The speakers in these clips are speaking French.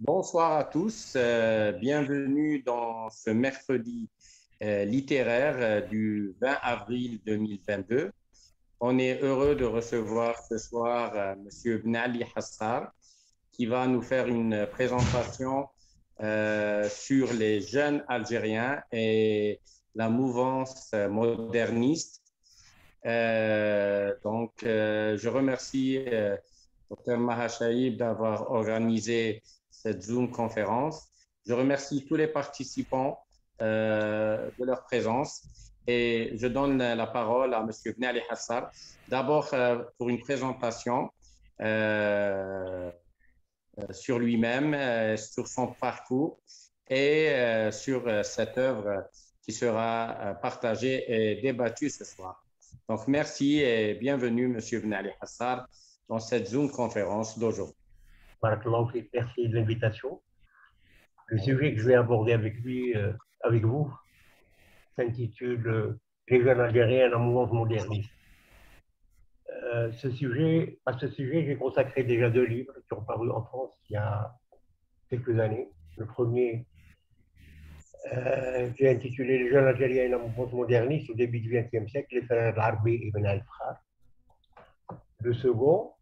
Bonsoir à tous, bienvenue dans ce mercredi littéraire du 20 avril 2022. On est heureux de recevoir ce soir Monsieur Bnali Hassar qui va nous faire une présentation sur les jeunes Algériens et la mouvance moderniste. Je remercie Dr Maha Chaïb d'avoir organisé cette Zoom conférence. Je remercie tous les participants de leur présence et je donne la parole à M. Bnali Hassar. D'abord pour une présentation sur lui-même, sur son parcours et sur cette œuvre qui sera partagée et débattue ce soir. Donc, merci et bienvenue, M. Bnali Hassar, dans cette Zoom conférence d'aujourd'hui. Merci de l'invitation. Le sujet que je vais aborder avec vous s'intitule Les jeunes Algériens et la mouvance moderniste. À ce sujet, j'ai consacré déjà 2 livres qui ont paru en France il y a quelques années. Le premier, j'ai intitulé Les jeunes Algériens et la mouvance moderniste au début du XXe siècle, les frères Larbi et Ben Al-Fkhar. Le second,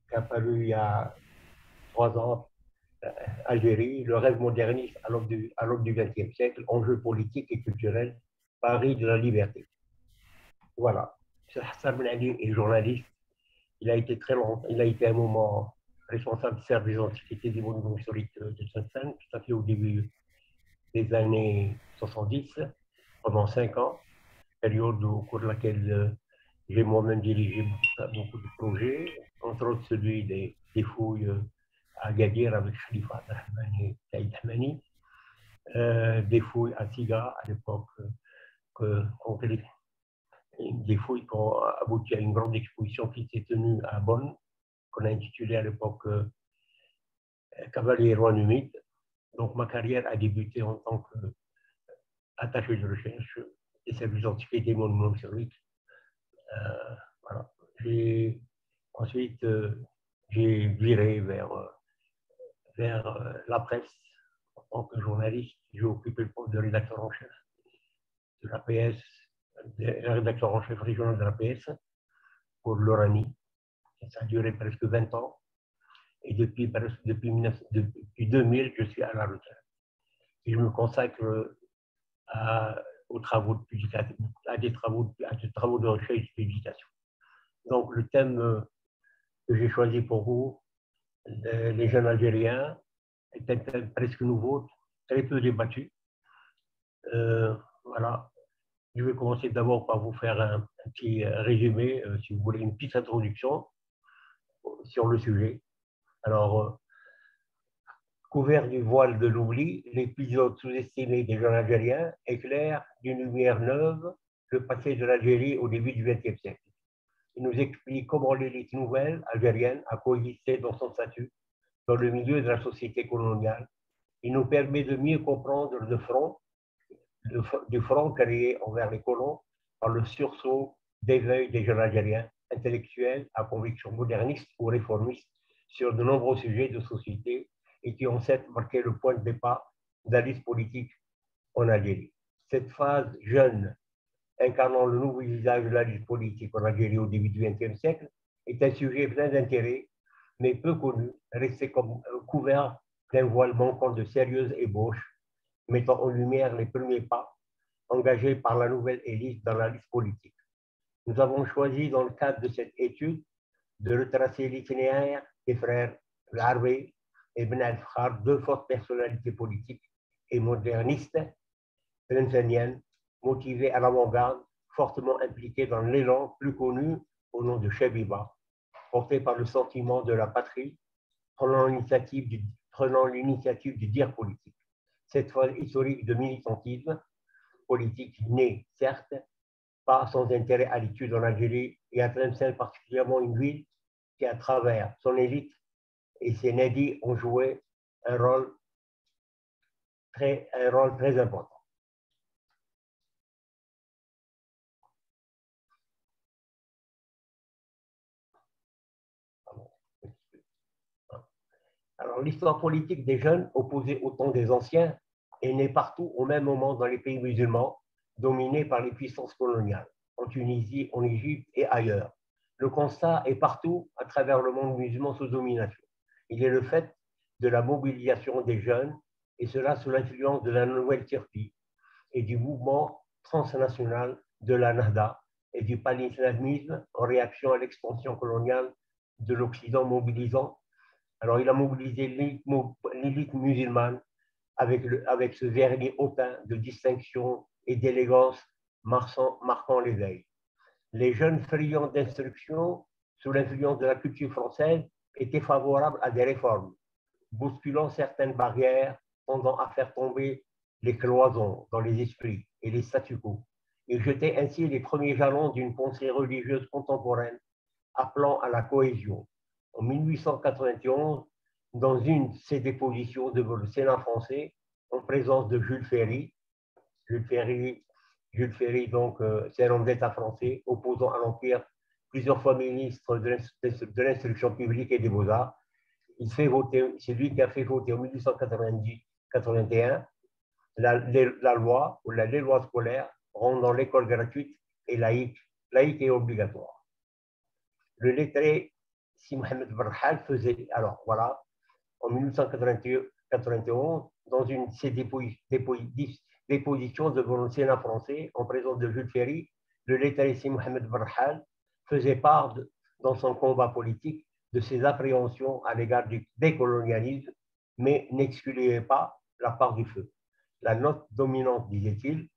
qui a paru il y a 3 ans, Algérie, le rêve moderniste à l'aube du XXe siècle, enjeux politiques et culturels, Paris de la liberté. Voilà. Hassan Bnali est journaliste. Il a été un moment responsable du service d'antiquité des monuments historiques de Saint-Saëns, tout à fait au début des années 70, pendant 5 ans, période au cours de laquelle j'ai moi-même dirigé beaucoup de projets, entre autres celui des fouilles à Agadir avec Khalifa Abdelrahmani et Saïd Hamani, des fouilles à Siga à l'époque, des fouilles qui ont abouti à une grande exposition qui s'est tenue à Bonn, qu'on a intitulée à l'époque Cavalier Roi Numide. Donc ma carrière a débuté en tant qu'attaché de recherche des services d'antiquité des monuments historiques. Voilà. Ensuite, j'ai viré vers la presse en tant que journaliste. J'ai occupé le poste de rédacteur en chef de l'APS, rédacteur en chef régional de l'APS pour l'Oranie. Ça a duré presque 20 ans. Et depuis 2000, je suis à la retraite. Et je me consacre aux travaux de publication, à des travaux de recherche et de publication. Donc, le thème que j'ai choisi pour vous, les jeunes Algériens, est un thème presque nouveau, très peu débattu. Voilà. Je vais commencer d'abord par vous faire un petit résumé, si vous voulez, une petite introduction sur le sujet. Alors, couvert du voile de l'oubli, l'épisode sous-estimé des jeunes Algériens éclaire d'une lumière neuve le passé de l'Algérie au début du XXe siècle. Il nous explique comment l'élite nouvelle algérienne a coexisté dans son statut dans le milieu de la société coloniale. Il nous permet de mieux comprendre du front créé envers les colons par le sursaut d'éveil des jeunes Algériens, intellectuels à conviction moderniste ou réformiste sur de nombreux sujets de société et qui ont certes marqué le point de départ de la liste politique en Algérie. Cette phase jeune, incarnant le nouveau visage de la liste politique en Algérie au début du XXe siècle, est un sujet plein d'intérêt, mais peu connu, resté comme couvert d'un voile manquant de sérieuses ébauches, mettant en lumière les premiers pas engagés par la nouvelle élite dans la liste politique. Nous avons choisi, dans le cadre de cette étude, de retracer l'itinéraire des frères Larbi et Ben Al-Fkhar, 2 fortes personnalités politiques et modernistes, tlemceniennes, motivées à l'avant-garde, fortement impliquées dans l'élan plus connu au nom de Chebiba, porté par le sentiment de la patrie, prenant l'initiative du dire politique. Cette phase historique de militantisme politique née, certes, pas sans intérêt à l'étude en Algérie et à Tlemcen particulièrement, une ville qui, à travers son élite et ses nadis, ont joué un rôle très important. Alors, Alors, l'histoire politique des jeunes, opposée au temps des anciens, est née partout au même moment dans les pays musulmans, dominés par les puissances coloniales, en Tunisie, en Égypte et ailleurs. Le constat est partout à travers le monde musulman sous domination. Il est le fait de la mobilisation des jeunes, et cela sous l'influence de la nouvelle Turquie et du mouvement transnational de la Nahda et du pan-islamisme en réaction à l'expansion coloniale de l'Occident mobilisant. Alors, il a mobilisé l'élite musulmane avec ce vernis hautain de distinction et d'élégance marquant l'éveil. Les jeunes friands d'instruction, sous l'influence de la culture française, étaient favorables à des réformes, bousculant certaines barrières tendant à faire tomber les cloisons dans les esprits et les statu quo. Ils jetaient ainsi les premiers jalons d'une pensée religieuse contemporaine appelant à la cohésion. En 1891, dans une de ses dépositions devant le Sénat français, en présence de Jules Ferry, donc, c'est un homme d'État français opposant à l'Empire, plusieurs fois ministre de l'instruction publique et des beaux-arts. C'est lui qui a fait voter en 1881 la loi ou les lois scolaires rendant l'école gratuite et laïque et obligatoire. Le lettré Si Mohamed Barhal faisait, alors voilà, en 1891, dans une de ses dépositions devant le Sénat français, en présence de Jules Ferry, le lettré Si Mohamed Barhal faisait part, dans son combat politique, de ses appréhensions à l'égard du décolonialisme, mais n'excluait pas la part du feu. La note dominante, disait-il,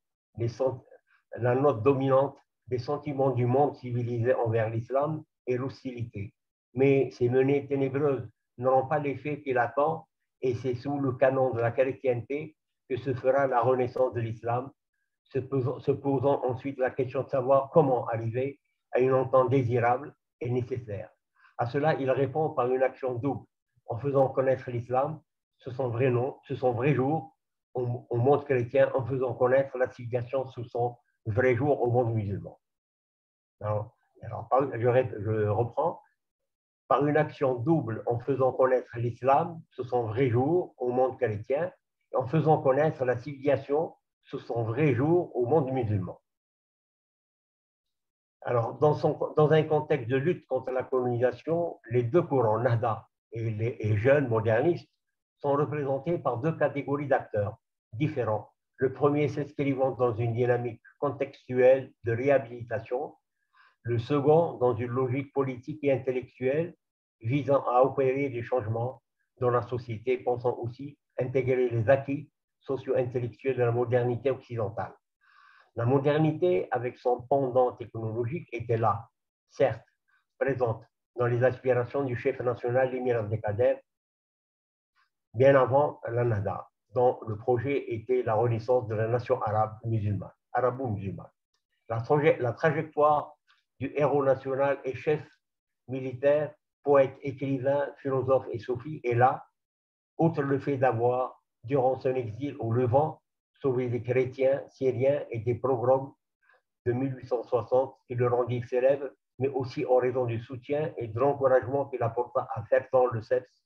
la note dominante des sentiments du monde civilisé envers l'islam est l'hostilité. Mais ces menées ténébreuses n'auront pas l'effet qu'il attend, et c'est sous le canon de la chrétienté que se fera la renaissance de l'islam, se posant ensuite la question de savoir comment arriver à une entente désirable et nécessaire. À cela, il répond par une action double, en faisant connaître l'islam, son vrai nom, son vrai jour, au monde chrétien, en faisant connaître la civilisation sous son vrai jour au monde musulman. Alors, je reprends. Par une action double, en faisant connaître l'islam sous son vrai jour au monde chrétien, et en faisant connaître la civilisation sous son vrai jour au monde musulman. Alors, dans un contexte de lutte contre la colonisation, les deux courants, Nahda et jeunes modernistes, sont représentés par deux catégories d'acteurs différents. Le premier s'inscrivant dans une dynamique contextuelle de réhabilitation, le second dans une logique politique et intellectuelle visant à opérer des changements dans la société, pensant aussi intégrer les acquis socio-intellectuels de la modernité occidentale. La modernité, avec son pendant technologique, était là, certes, présente dans les aspirations du chef national Émir Abdelkader, bien avant la Nahda, dont le projet était la renaissance de la nation arabe musulmane, arabo-musulmane. La trajectoire du héros national et chef militaire, poète, écrivain, philosophe et sophie est là, outre le fait d'avoir, durant son exil au Levant, sauvé des chrétiens syriens et des pogroms de 1860 qui le rendirent célèbre, mais aussi en raison du soutien et de l'encouragement qu'il apporta à Bertrand de Lesseps,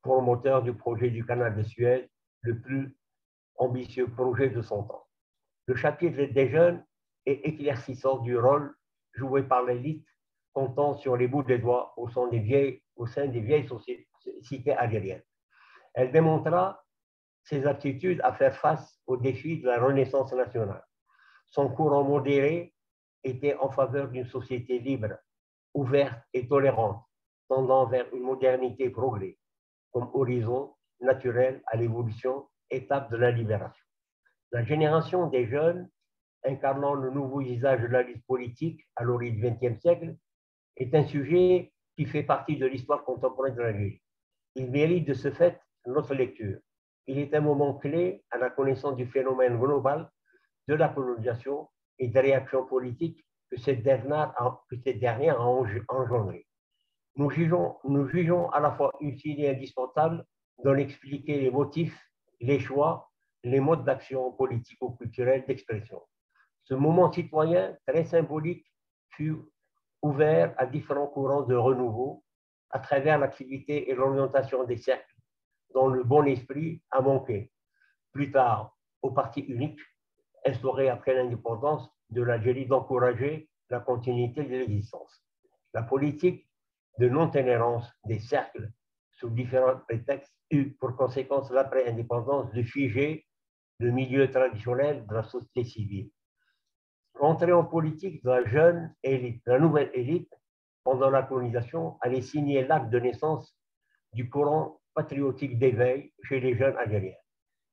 promoteur du projet du canal de Suez, le plus ambitieux projet de son temps. Le chapitre des jeunes est éclaircissant du rôle joué par l'élite, comptant sur les bouts des doigts au sein des vieilles cités algériennes. Elle démontra ses aptitudes à faire face aux défis de la Renaissance nationale. Son courant modéré était en faveur d'une société libre, ouverte et tolérante, tendant vers une modernité progrès, comme horizon naturel à l'évolution, étape de la libération. La génération des jeunes, incarnant le nouveau visage de la lutte politique à l'origine du XXe siècle, est un sujet qui fait partie de l'histoire contemporaine de l'Algérie. Il mérite de ce fait notre lecture. Il est un moment clé à la connaissance du phénomène global de la colonisation et des réactions politiques que cette dernière a engendrées. Nous jugeons à la fois utile et indispensable d'en expliquer les motifs, les choix, les modes d'action politico-culturels d'expression. Ce moment citoyen très symbolique fut ouvert à différents courants de renouveau à travers l'activité et l'orientation des cercles dont le bon esprit a manqué. Plus tard, au parti unique, instauré après l'indépendance de l'Algérie, d'encourager la continuité de l'existence. La politique de non-tolérance des cercles sous différents prétextes eut pour conséquence l'après-indépendance de figer le milieu traditionnel de la société civile. L'entrée en politique de la jeune élite, la nouvelle élite, pendant la colonisation, allait signer l'acte de naissance du courant patriotique d'éveil chez les jeunes algériens,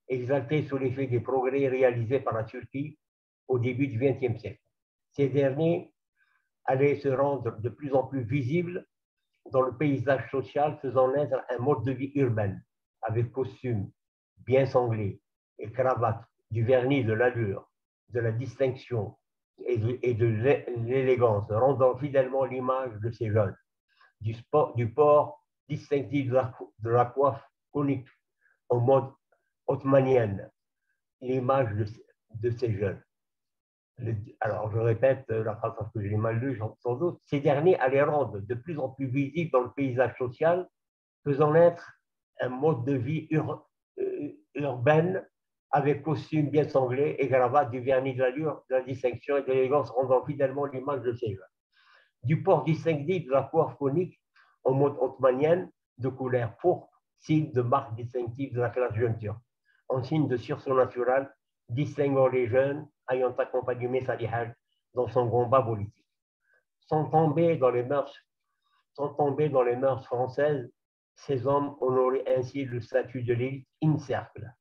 exaltés sous l'effet des progrès réalisés par la Turquie au début du XXe siècle. Ces derniers allaient se rendre de plus en plus visibles dans le paysage social, faisant naître un mode de vie urbain, avec costumes bien sanglés et cravates, du vernis, de l'allure, de la distinction et de l'élégance, rendant fidèlement l'image de ces jeunes, du port distinctif de la coiffe conique en mode ottomanienne, l'image de ces jeunes. Alors, je répète la phrase parce que je l'ai mal lue, sans doute. Ces derniers allaient rendre de plus en plus visibles dans le paysage social, faisant naître un mode de vie urbaine avec costumes bien sanglés et gravates, du vernis, de l'allure, de la distinction et de l'élégance, rendant fidèlement l'image de ces jeunes. Du port distinctif de la coiffe conique en mode ottomanienne, de couleur pourpre, signe de marque distinctive de la classe jeune turque, en signe de sursaut naturel, distinguant les jeunes ayant accompagné Messa Dihaj dans son combat politique. Sans tomber dans les mœurs françaises, ces hommes honoraient ainsi le statut de l'élite in cercle,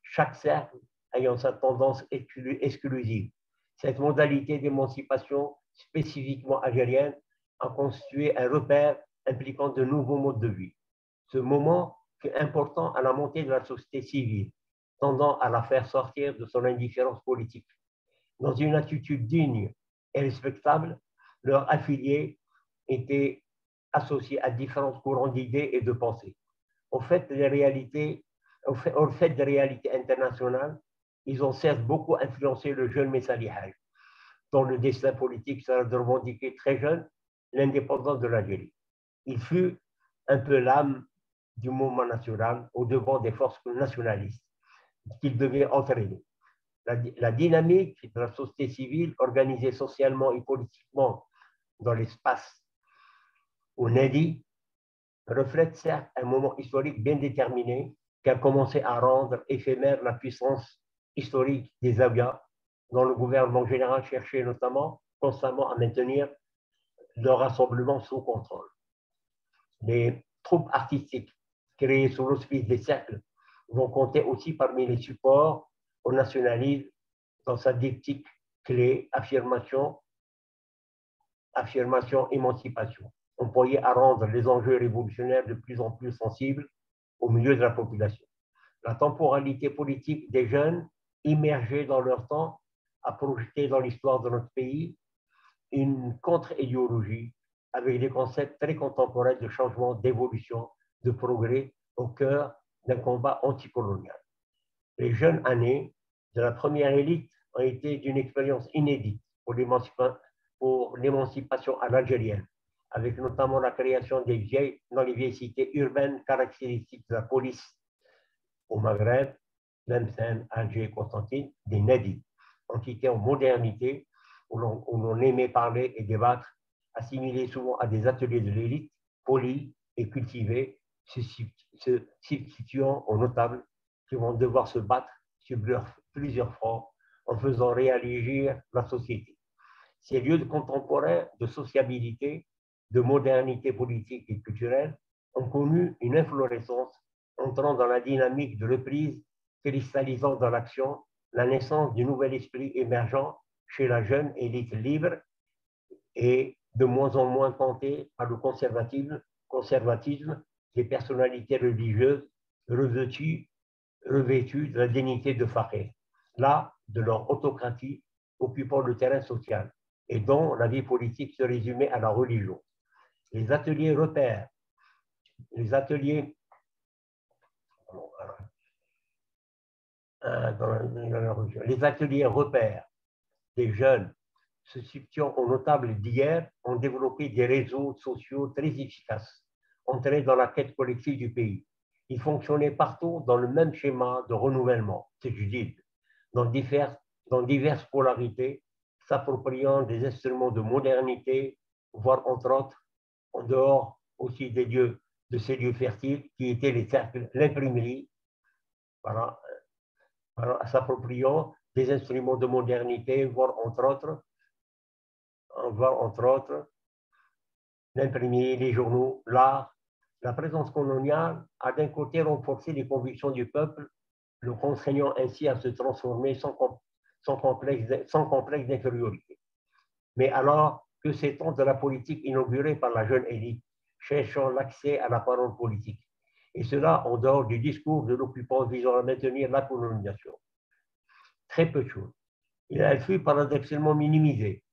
chaque cercle ayant sa tendance exclusive. Cette modalité d'émancipation spécifiquement algérienne a constitué un repère impliquant de nouveaux modes de vie. Ce moment fut important à la montée de la société civile, tendant à la faire sortir de son indifférence politique. Dans une attitude digne et respectable, leurs affiliés étaient associés à différents courants d'idées et de pensée. Au fait des réalités internationales, ils ont certes beaucoup influencé le jeune Messa Dihaj, dont le destin politique sera de revendiquer très jeune l'indépendance de l'Algérie. Il fut un peu l'âme du mouvement national au devant des forces nationalistes qu'il devait entraîner. La dynamique de la société civile organisée socialement et politiquement dans l'espace au Nadi reflète certes un moment historique bien déterminé qui a commencé à rendre éphémère la puissance historique des Zaouïas, dont le gouvernement général cherchait notamment constamment à maintenir le rassemblement sous contrôle. Les troupes artistiques créées sous l'auspice des cercles vont compter aussi parmi les supports au nationalisme dans sa diptyque clé affirmation, émancipation, employée à rendre les enjeux révolutionnaires de plus en plus sensibles au milieu de la population. La temporalité politique des jeunes immergés dans leur temps a projeté dans l'histoire de notre pays une contre-idéologie avec des concepts très contemporains de changement, d'évolution, de progrès au cœur d'un combat anticolonial. Les jeunes années de la première élite ont été d'une expérience inédite pour l'émancipation à l'algérienne, avec notamment la création dans les vieilles cités urbaines caractéristiques de la police au Maghreb, Tlemcen, Alger, Constantine, des Nadi, entités en modernité où l'on aimait parler et débattre, assimilés souvent à des ateliers de l'élite, polis et cultivés, se substituant aux notables qui vont devoir se battre sur plusieurs fronts en faisant réagir la société. Ces lieux contemporains de sociabilité, de modernité politique et culturelle ont connu une inflorescence entrant dans la dynamique de reprise, cristallisant dans l'action la naissance du nouvel esprit émergent chez la jeune élite libre et de moins en moins tentée par le conservatisme des personnalités religieuses revêtues de la dignité de Fakir, là de leur autocratie occupant le terrain social et dont la vie politique se résumait à la religion. Les ateliers repères, les ateliers repères des jeunes se substituant aux notables d'hier ont développé des réseaux sociaux très efficaces entraient dans la quête collective du pays. Ils fonctionnaient partout dans le même schéma de renouvellement, c'est judiciaire, dans diverses polarités, s'appropriant des instruments de modernité, voire entre autres, en dehors aussi des lieux, de ces lieux fertiles qui étaient les cercles, l'imprimerie, voilà, s'appropriant des instruments de modernité, voire entre autres, l'imprimerie, les journaux, l'art. La présence coloniale a d'un côté renforcé les convictions du peuple, le contraignant ainsi à se transformer sans complexe d'infériorité. Mais alors, que sait-on de la politique inaugurée par la jeune élite, cherchant l'accès à la parole politique? Et cela en dehors du discours de l'occupant visant à maintenir la colonisation. Très peu de choses. Elle fut paradoxalement minimisée,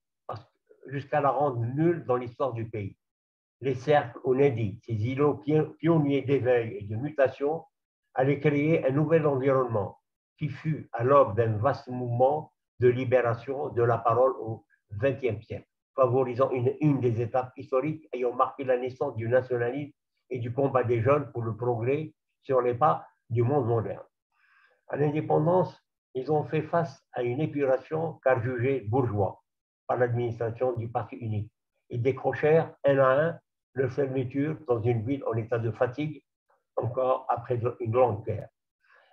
jusqu'à la rendre nulle dans l'histoire du pays. Les cercles onédits, ces îlots pionniers d'éveil et de mutation, allaient créer un nouvel environnement qui fut à l'aube d'un vaste mouvement de libération de la parole au XXe siècle, favorisant une des étapes historiques ayant marqué la naissance du nationalisme et du combat des jeunes pour le progrès sur les pas du monde moderne. À l'indépendance, ils ont fait face à une épuration car jugés bourgeois par l'administration du parti unique. Ils décrochèrent un à un leur fermeture dans une ville en état de fatigue, encore après une longue guerre.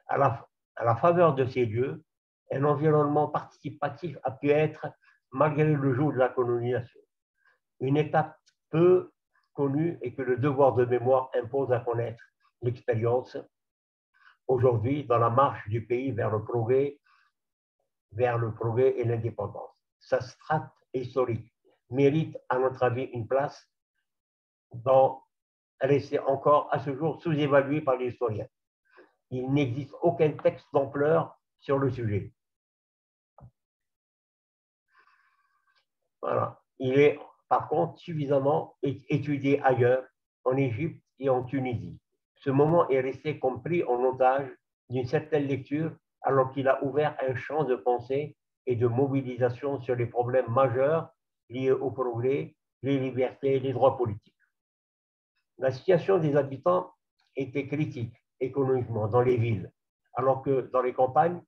À la faveur de ces lieux, un environnement participatif a pu être, malgré le joug de la colonisation, une étape peu connue et que le devoir de mémoire impose à connaître l'expérience aujourd'hui dans la marche du pays vers le progrès et l'indépendance. Sa strate historique mérite, à notre avis, une place dans rester encore à ce jour sous-évaluée par les historiens. Il n'existe aucun texte d'ampleur sur le sujet. Voilà. Il est par contre suffisamment étudié ailleurs, en Égypte et en Tunisie. Ce moment est resté comme pris en otage d'une certaine lecture alors qu'il a ouvert un champ de pensée et de mobilisation sur les problèmes majeurs liés au progrès, les libertés et les droits politiques. La situation des habitants était critique économiquement dans les villes, alors que dans les campagnes,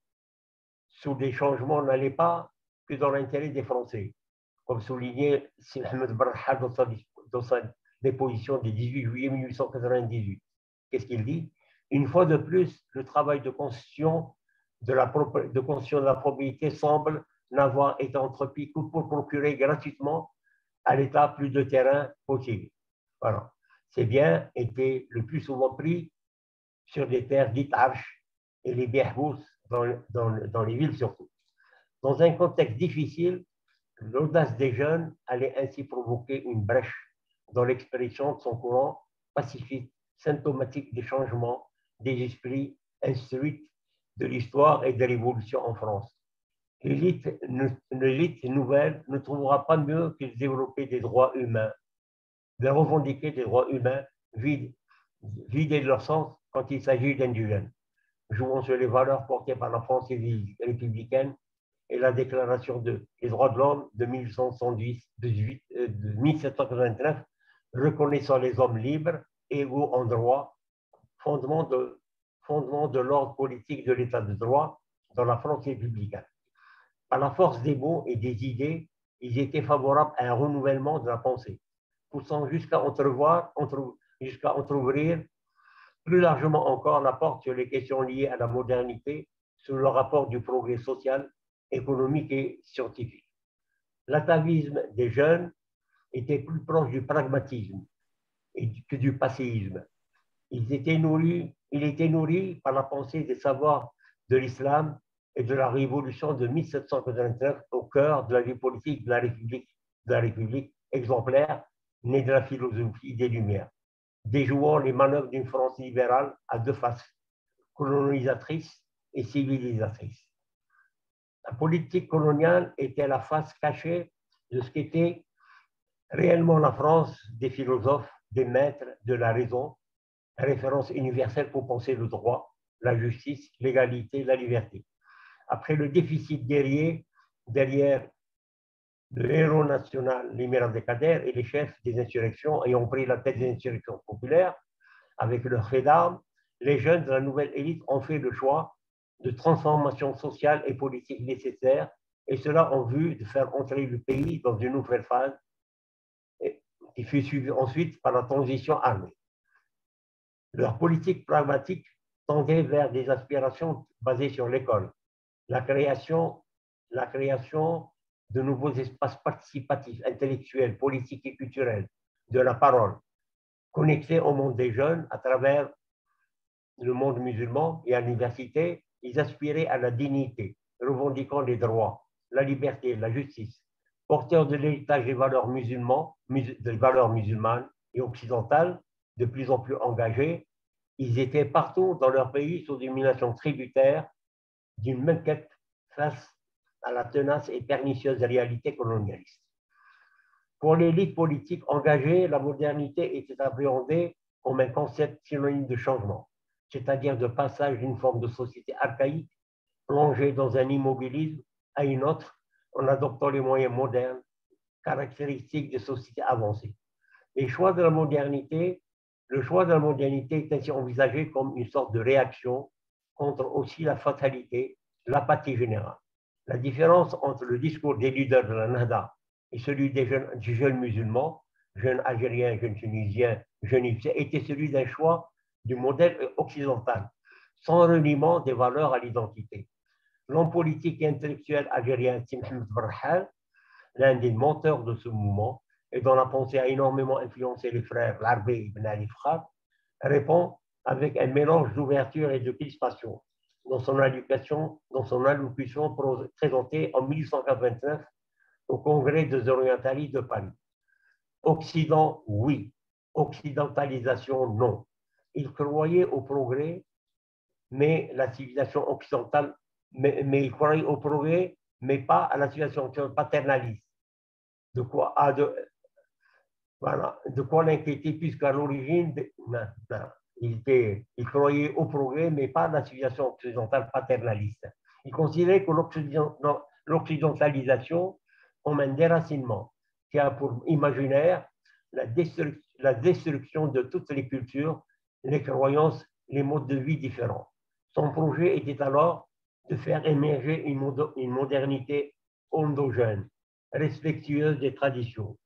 sous des changements n'allaient pas que dans l'intérêt des Français, comme soulignait Sidi Ahmed Barha dans sa déposition du 18 juillet 1898. Qu'est-ce qu'il dit? Une fois de plus, le travail de conscience de la propriété semble n'avoir été entrepris que pour procurer gratuitement à l'État plus de terrain possible. Voilà. Ces biens étaient le plus souvent pris sur des terres dites arches et les biehbous dans les villes surtout. Dans un contexte difficile, l'audace des jeunes allait ainsi provoquer une brèche dans l'expression de son courant pacifique, symptomatique des changements des esprits instruits de l'histoire et des révolutions en France. L'élite nouvelle ne trouvera pas mieux que de développer des droits humains, de revendiquer des droits humains vidés de leur sens quand il s'agit d'indigènes, jouant sur les valeurs portées par la France républicaine et la Déclaration des droits de l'homme de 1789, reconnaissant les hommes libres, égaux en droit, fondement de l'ordre politique de l'État de droit dans la France républicaine. Par la force des mots et des idées, ils étaient favorables à un renouvellement de la pensée, poussant jusqu'à entrouvrir plus largement encore la porte sur les questions liées à la modernité sous le rapport du progrès social, économique et scientifique. L'atavisme des jeunes était plus proche du pragmatisme que du passéisme. Il était nourri par la pensée des savoirs de l'islam et de la révolution de 1789 au cœur de la vie politique de la République exemplaire, née de la philosophie des Lumières, déjouant les manœuvres d'une France libérale à deux faces, colonisatrice et civilisatrice. La politique coloniale était la face cachée de ce qu'était réellement la France des philosophes, des maîtres de la raison, référence universelle pour penser le droit, la justice, l'égalité, la liberté. Après le déficit derrière le héros national, l'émir Abdelkader, et les chefs des insurrections ayant pris la tête des insurrections populaires avec leurs faits d'armes, les jeunes de la nouvelle élite ont fait le choix de transformations sociales et politiques nécessaires, et cela en vue de faire entrer le pays dans une nouvelle phase qui fut suivie ensuite par la transition armée. Leur politique pragmatique tendait vers des aspirations basées sur l'école, la création de nouveaux espaces participatifs, intellectuels, politiques et culturels, de la parole, connectés au monde des jeunes à travers le monde musulman et à l'université. Ils aspiraient à la dignité, revendiquant les droits, la liberté, la justice, porteurs de l'héritage des valeurs musulmanes et occidentales, de plus en plus engagés. Ils étaient partout dans leur pays sous domination tributaire d'une même quête face à la tenace et pernicieuse réalité colonialiste. Pour l'élite politique engagée, la modernité était appréhendée comme un concept synonyme de changement, c'est-à-dire de passage d'une forme de société archaïque plongée dans un immobilisme à une autre en adoptant les moyens modernes caractéristiques des sociétés avancées. Le choix de la modernité est ainsi envisagé comme une sorte de réaction contre aussi la fatalité, l'apathie générale. La différence entre le discours des leaders de la Nahda et celui des jeunes musulmans, jeunes algériens, jeunes tunisiens, jeunes égyptiens, était celui d'un choix du modèle occidental, sans reniement des valeurs à l'identité. L'homme politique et intellectuel algérien Si Mohamed Barrahal, l'un des menteurs de ce mouvement, et dont la pensée a énormément influencé les frères Larbé et Ibn Ali Frad, répond avec un mélange d'ouverture et de crispation dans son allocution présentée en 1889 au Congrès des orientalistes de Paris. Occident, oui. Occidentalisation, non. Il croyait au progrès, mais la civilisation occidentale, mais il croyait au progrès, mais pas à la civilisation paternaliste. De quoi l'inquiéter, puisqu'à l'origine, il croyait au progrès, mais pas à la civilisation occidentale paternaliste. Il considérait que l'occidentalisation comme un déracinement qui a pour imaginaire la destruction de toutes les cultures, les croyances, les modes de vie différents. Son projet était alors de faire émerger une modernité endogène, respectueuse des traditions,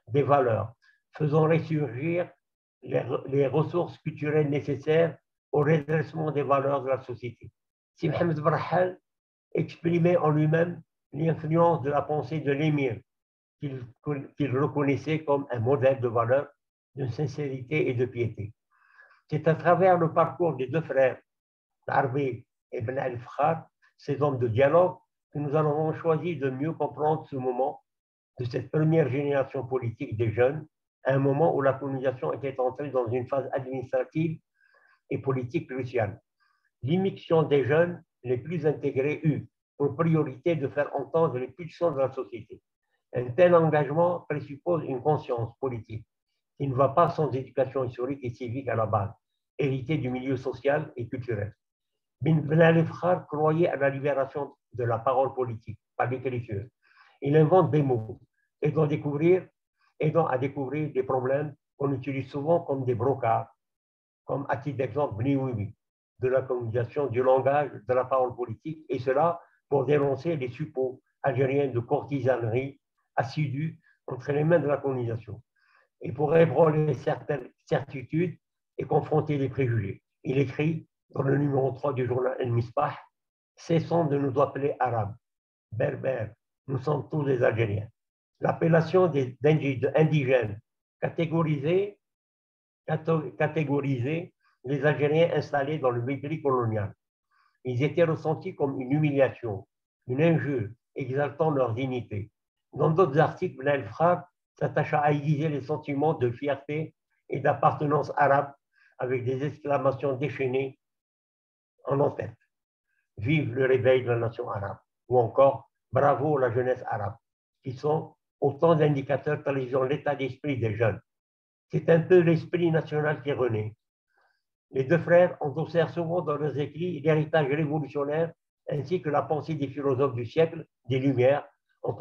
des valeurs, faisant ressurgir les ressources culturelles nécessaires au redressement des valeurs de la société. Si Mohamed Barrahal exprimait en lui-même l'influence de la pensée de l'émir, qu'il reconnaissait comme un modèle de valeur, de sincérité et de piété. C'est à travers le parcours des deux frères, Larbé et Ibn Ali Frad, ces hommes de dialogue, que nous avons choisi de mieux comprendre ce moment de cette première génération politique des jeunes, à un moment où la colonisation était entrée dans une phase administrative et politique cruciale. L'immixtion des jeunes les plus intégrés eut pour priorité de faire entendre les pulsions de la société. Un tel engagement présuppose une conscience politique qui ne va pas sans éducation historique et civique à la base, héritée du milieu social et culturel. Ibn Ali Frad croyait à la libération de la parole politique par l'écriture. Il invente des mots, aidant à découvrir des problèmes qu'on utilise souvent comme des brocards, comme à titre d'exemple Bniouimi, de la communication du langage de la parole politique, et cela pour dénoncer les suppôts algériens de courtisanerie assidue entre les mains de la colonisation, et pour ébranler certaines certitudes et confronter les préjugés. Il écrit dans le numéro 3 du journal El Misbah, « Cessons de nous appeler Arabes, Berbères, nous sommes tous des Algériens. » L'appellation d'indigènes catégorisait les Algériens installés dans le mépris colonial. Ils étaient ressentis comme une humiliation, une injure, exaltant leur dignité. Dans d'autres articles, Ibn Ali Frad s'attacha à aiguiser les sentiments de fierté et d'appartenance arabe avec des exclamations déchaînées en en-tête. Vive le réveil de la nation arabe, ou encore bravo la jeunesse arabe, qui sont autant d'indicateurs traduisant l'état d'esprit des jeunes. C'est un peu l'esprit national qui renaît. Les deux frères endossèrent souvent dans leurs écrits l'héritage révolutionnaire ainsi que la pensée des philosophes du siècle, des Lumières, en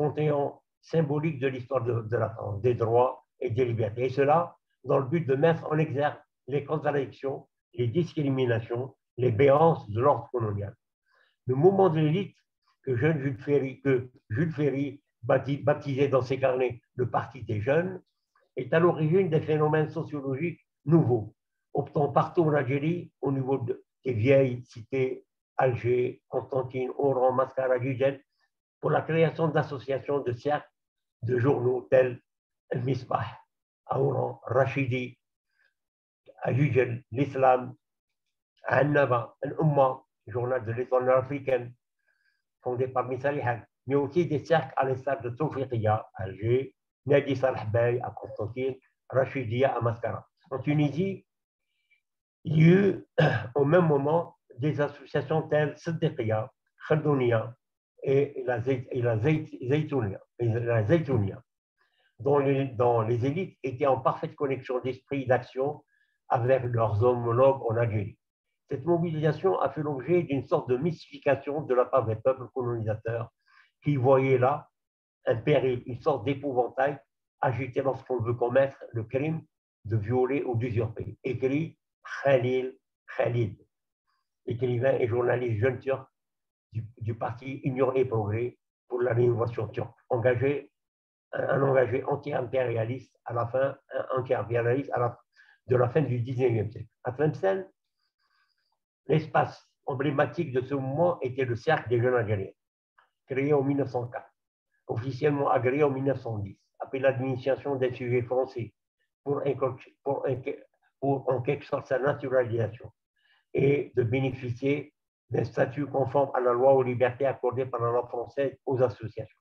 symbolique de l'histoire de la France, des droits et des libertés. Et cela dans le but de mettre en exergue les contradictions, les discriminations, les béances de l'ordre colonial. Le mouvement de l'élite que Jules Ferry baptisait dans ses carnets le Parti des jeunes, est à l'origine des phénomènes sociologiques nouveaux, optant partout en Algérie, au niveau des vieilles cités, Alger, Constantine, Oran, Mascara, Gugel, pour la création d'associations de cercles de journaux tels El Misbah, à Oran, Rachidi, à Gugel, l'Islam, à Annaba, Al-Umma, journal de l'étoile nord-africaine, fondé par Missa Lihal, mais aussi des cercles à l'instar de Tawfiqiya à Alger, Nadi Salah Bey à Constantine, Rachidia à Mascara. En Tunisie, il y a eu au même moment des associations telles Siddiqiya, Khaldounia et la Zaytounia, dont les élites étaient en parfaite connexion d'esprit et d'action avec leurs homologues en Algérie. Cette mobilisation a fait l'objet d'une sorte de mystification de la part des peuples colonisateurs qui voyaient là un péril, une sorte d'épouvantail agité lorsqu'on veut commettre le crime de violer ou d'usurper. Écrit Khalil Khalid, écrivain et journaliste jeune turc du parti Union et Progrès pour la rénovation turque, un engagé anti-impérialiste à la fin, anti-impérialiste de la fin du 19e siècle. À Tlemcen, l'espace emblématique de ce mouvement était le Cercle des jeunes algériens, créé en 1904, officiellement agréé en 1910, après l'administration des sujets français pour en quelque sorte sa naturalisation et de bénéficier d'un statut conforme à la loi aux libertés accordées par la loi française aux associations.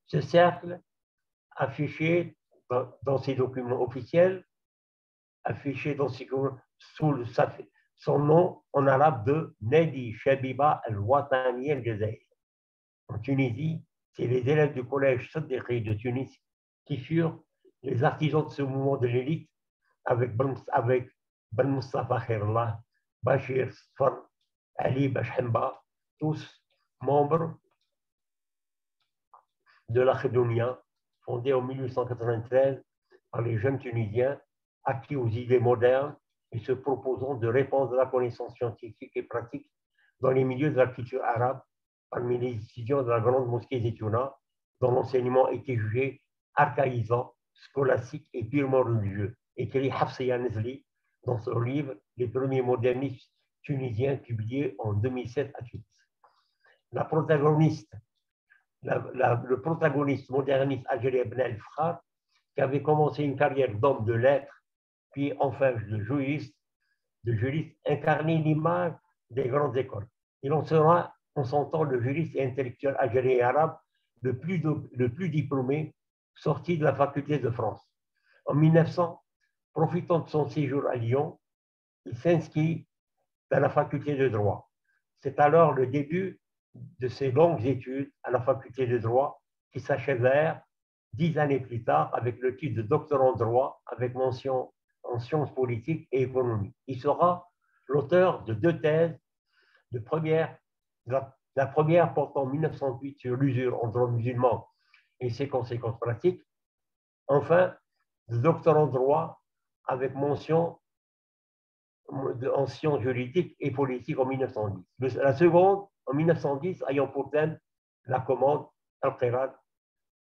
Ce cercle affiché dans ses documents officiels, sous son nom en arabe de Nadi Shabiba al-Watani al-Jazair. En Tunisie, c'est les élèves du collège Saddiqi de Tunis qui furent les artisans de ce mouvement de l'élite avec Ben Mustafa Khairallah, Bachir Sfar, Ali Bachemba, tous membres de la Khedounia, fondée en 1893 par les jeunes Tunisiens acquis aux idées modernes et se proposant de répandre la connaissance scientifique et pratique dans les milieux de la culture arabe parmi les étudiants de la grande mosquée Zetouna, dont l'enseignement était jugé archaïsant, scolastique et purement religieux, écrit Hafsia Nezli dans son livre Les premiers modernistes tunisiens, publié en 2007 à Tunis. Le protagoniste moderniste algérien Ben El Fakhar, qui avait commencé une carrière d'homme de lettres, puis enfin de juriste, incarnait l'image des grandes écoles. Il en sera, en son temps, le juriste et intellectuel algérien et arabe le plus diplômé sorti de la faculté de France. En 1900, profitant de son séjour à Lyon, il s'inscrit dans la faculté de droit. C'est alors le début de ses longues études à la faculté de droit qui s'achèvèrent 10 années plus tard avec le titre de doctorant en droit avec mention en sciences politiques et économie. Il sera l'auteur de 2 thèses, la première portant en 1908 sur l'usure en droit musulman et ses conséquences pratiques. Enfin, de doctorant en droit avec mention en sciences juridiques et politiques en 1910. La seconde, en 1910, ayant pour thème la commande al-Qirat.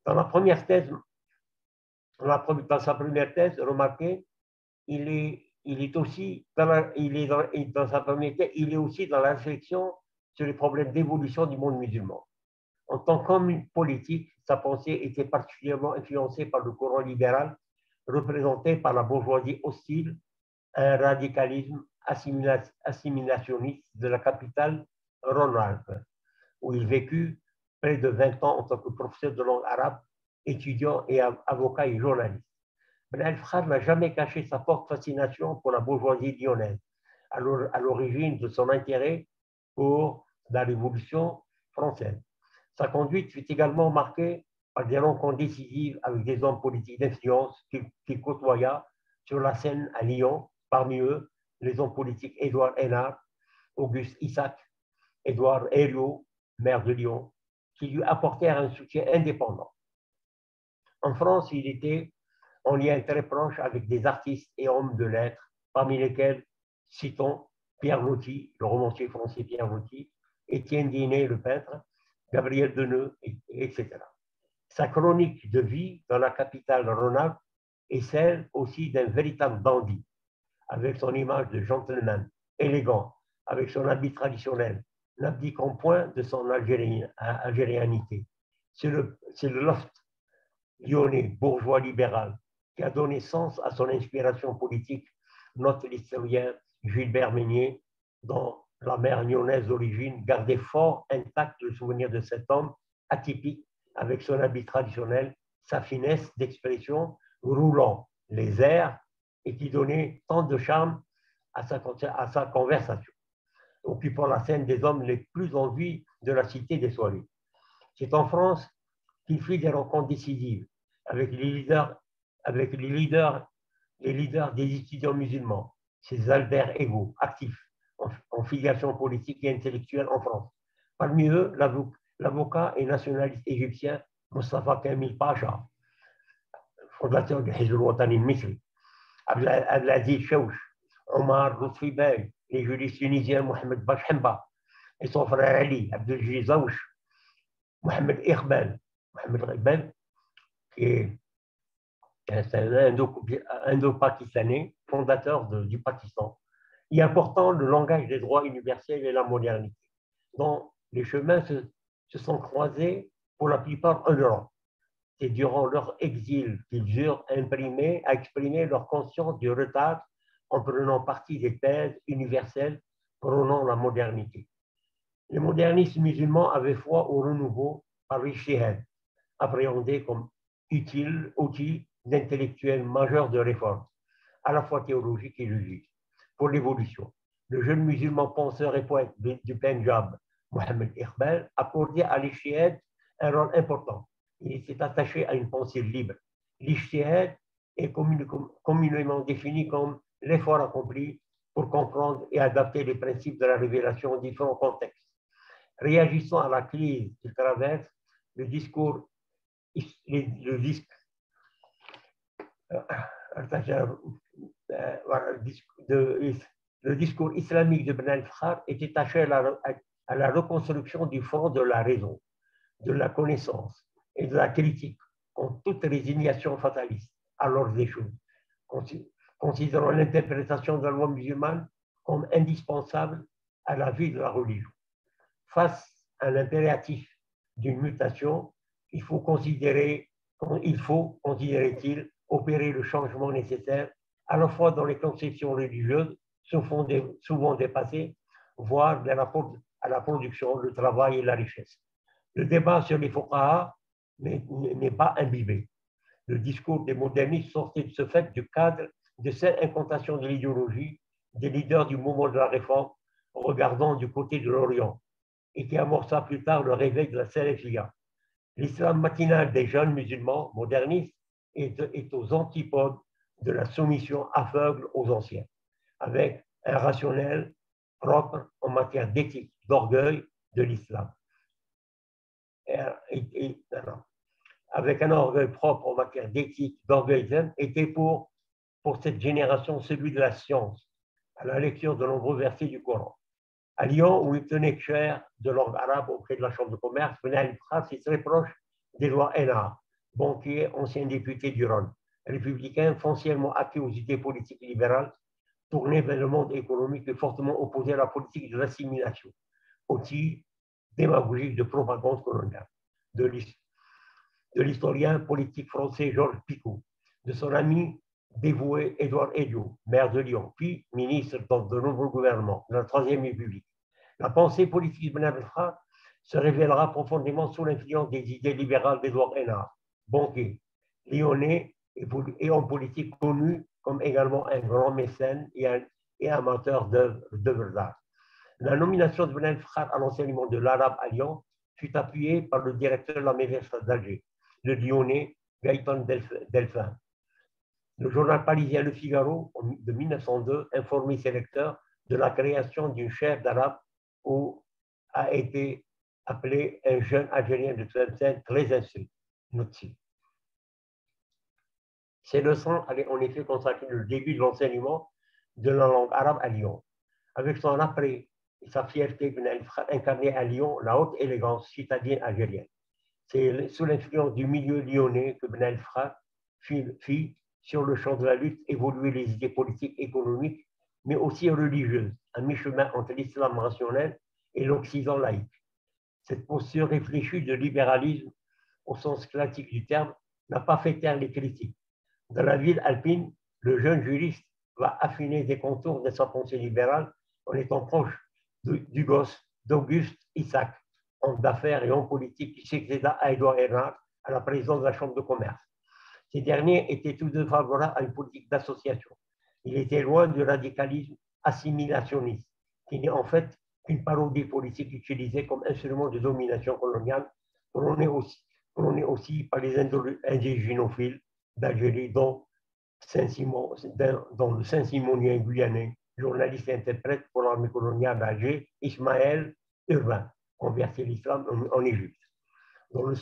Dans sa première thèse, remarquez, il est aussi dans sa première thèse, il est aussi dans la réflexion sur les problèmes d'évolution du monde musulman. En tant qu'homme politique, sa pensée était particulièrement influencée par le courant libéral représenté par la bourgeoisie hostile à un radicalisme assimilationniste de la capitale Rhône-Alpes, où il vécut près de 20 ans en tant que professeur de langue arabe, étudiant et avocat et journaliste. Ben El Fakhar n'a jamais caché sa forte fascination pour la bourgeoisie lyonnaise, à l'origine de son intérêt pour la Révolution française. Sa conduite fut également marquée par des rencontres décisives avec des hommes politiques d'influence qu'il côtoya sur la scène à Lyon, parmi eux les hommes politiques Édouard Hénard, Auguste Isaac, Édouard Herriot, maire de Lyon, qui lui apportèrent un soutien indépendant. En France, il était en lien très proche avec des artistes et hommes de lettres, parmi lesquels citons Pierre Loti, le romancier français Pierre Loti, Étienne Dienet, le peintre, Gabriel Deneux, etc. Sa chronique de vie dans la capitale Rhône-Alpes est celle aussi d'un véritable dandy, avec son image de gentleman, élégant, avec son habit traditionnel, n'abdiquant point de son algérianité. C'est le loft lyonnais, bourgeois libéral, qui a donné sens à son inspiration politique, note l'historien Gilbert Meignet, dont la mère lyonnaise d'origine gardait fort intact le souvenir de cet homme atypique, avec son habit traditionnel, sa finesse d'expression, roulant les airs et qui donnait tant de charme à sa conversation, occupant la scène des hommes les plus en vie de la cité des soirées. C'est en France qu'il fit des rencontres décisives avec les leaders des étudiants musulmans, ces Albert égaux, actifs en filiation politique et intellectuelle en France. Parmi eux, l'avocat et nationaliste égyptien Mustafa Kamil Pacha, fondateur du Hizb al-Watani al-Misri, Abdelaziz Chouch, Omar Lutfi Bey, les juristes tunisiens Mohamed Bachemba et son frère Ali, Abdeljiz Zaouch, Mohamed Iqbal, qui est un Indo-Pakistanais, fondateur du Pakistan, y apportant le langage des droits universels et la modernité, dont les chemins se sont croisés pour la plupart en Europe. C'est durant leur exil qu'ils eurent à exprimer leur conscience du retard en prenant parti des thèses universelles prônant la modernité. Les modernistes musulmans avaient foi au renouveau par l'ijtihad, appréhendé comme outil d'intellectuels majeurs de réforme, à la fois théologique et logique, pour l'évolution. Le jeune musulman penseur et poète du Pendjab, Mohamed Iqbal, accordait à l'ijtihad un rôle important. Il s'est attaché à une pensée libre. L'ijtihad est communément défini comme l'effort accompli pour comprendre et adapter les principes de la révélation aux différents contextes. Réagissant à la crise qu'il traverse, le discours islamique de Ben al-Fakhar était attaché à la reconstruction du front de la raison, de la connaissance et de la critique contre toute résignation fataliste à l'ordre des choses, considérant l'interprétation de la loi musulmane comme indispensable à la vie de la religion. Face à l'impératif d'une mutation, il faut considérait-il, opérer le changement nécessaire à la fois dans les conceptions religieuses, souvent dépassées, voire à la production, le travail et la richesse. Le débat sur les fuqaha n'est pas imbibé. Le discours des modernistes sortait de ce fait du cadre de cette incantation de l'idéologie des leaders du mouvement de la réforme regardant du côté de l'Orient et qui amorça plus tard le réveil de la salafia. L'islam matinal des jeunes musulmans modernistes est aux antipodes de la soumission aveugle aux anciens, avec un rationnel propre en matière d'éthique, d'orgueil de l'islam. Avec un orgueil propre en matière d'éthique, d'orgueil zen, était pour cette génération celui de la science, à la lecture de nombreux versets du Coran. À Lyon, où il tenait chaire de langue arabe auprès de la Chambre de commerce, Ben al-Fakhar est très proche des lois Hénard, banquier, ancien député du Rhône, républicain foncièrement acquis aux idées politiques libérales, tourné vers le monde économique et fortement opposé à la politique de l'assimilation, outil démagogique de propagande coloniale, de l'historien politique français Georges Picot, de son ami dévoué Édouard Herriot, maire de Lyon, puis ministre dans de nombreux gouvernements de la Troisième République. La pensée politique de Ben al-Fakhar se révélera profondément sous l'influence des idées libérales d'Édouard Hénard, banquier, lyonnais et homme politique connu comme également un grand mécène et amateur d'œuvres d'art. La nomination de Ben al-Fakhar à l'enseignement de l'arabe à Lyon fut appuyée par le directeur de la médresse d'Alger, le lyonnais Gaëtan Delphin. Le journal parisien Le Figaro, de 1902, informait ses lecteurs de la création d'une chaire d'arabe où a été appelé un jeune Algérien de Tlemcen très instruit, Notsi. Ces leçons allaient en effet consacrer le début de l'enseignement de la langue arabe à Lyon. Avec son après et sa fierté, Ben Ali Frère incarnait à Lyon la haute élégance citadine algérienne. C'est sous l'influence du milieu lyonnais que Ben Ali Frère fit, sur le champ de la lutte, évoluer les idées politiques, économiques, mais aussi religieuses, à mi-chemin entre l'islam rationnel et l'Occident laïque. Cette posture réfléchie de libéralisme, au sens classique du terme, n'a pas fait taire les critiques. Dans la ville alpine, le jeune juriste va affiner des contours de sa pensée libérale en étant proche du gosse d'Auguste Isaac, homme d'affaires et homme politique qui succéda à Édouard Herrard à la présidence de la Chambre de commerce. Ces derniers étaient tous deux favorables à une politique d'association. Il était loin du radicalisme assimilationniste, qui n'est en fait qu'une parodie politique utilisée comme instrument de domination coloniale, prônée aussi par les indigénophiles d'Algérie, dont le Saint-Simonien guyanais, journaliste et interprète pour l'armée coloniale d'Alger, Ismaël Urbain, converti à l'islam en Égypte. Dans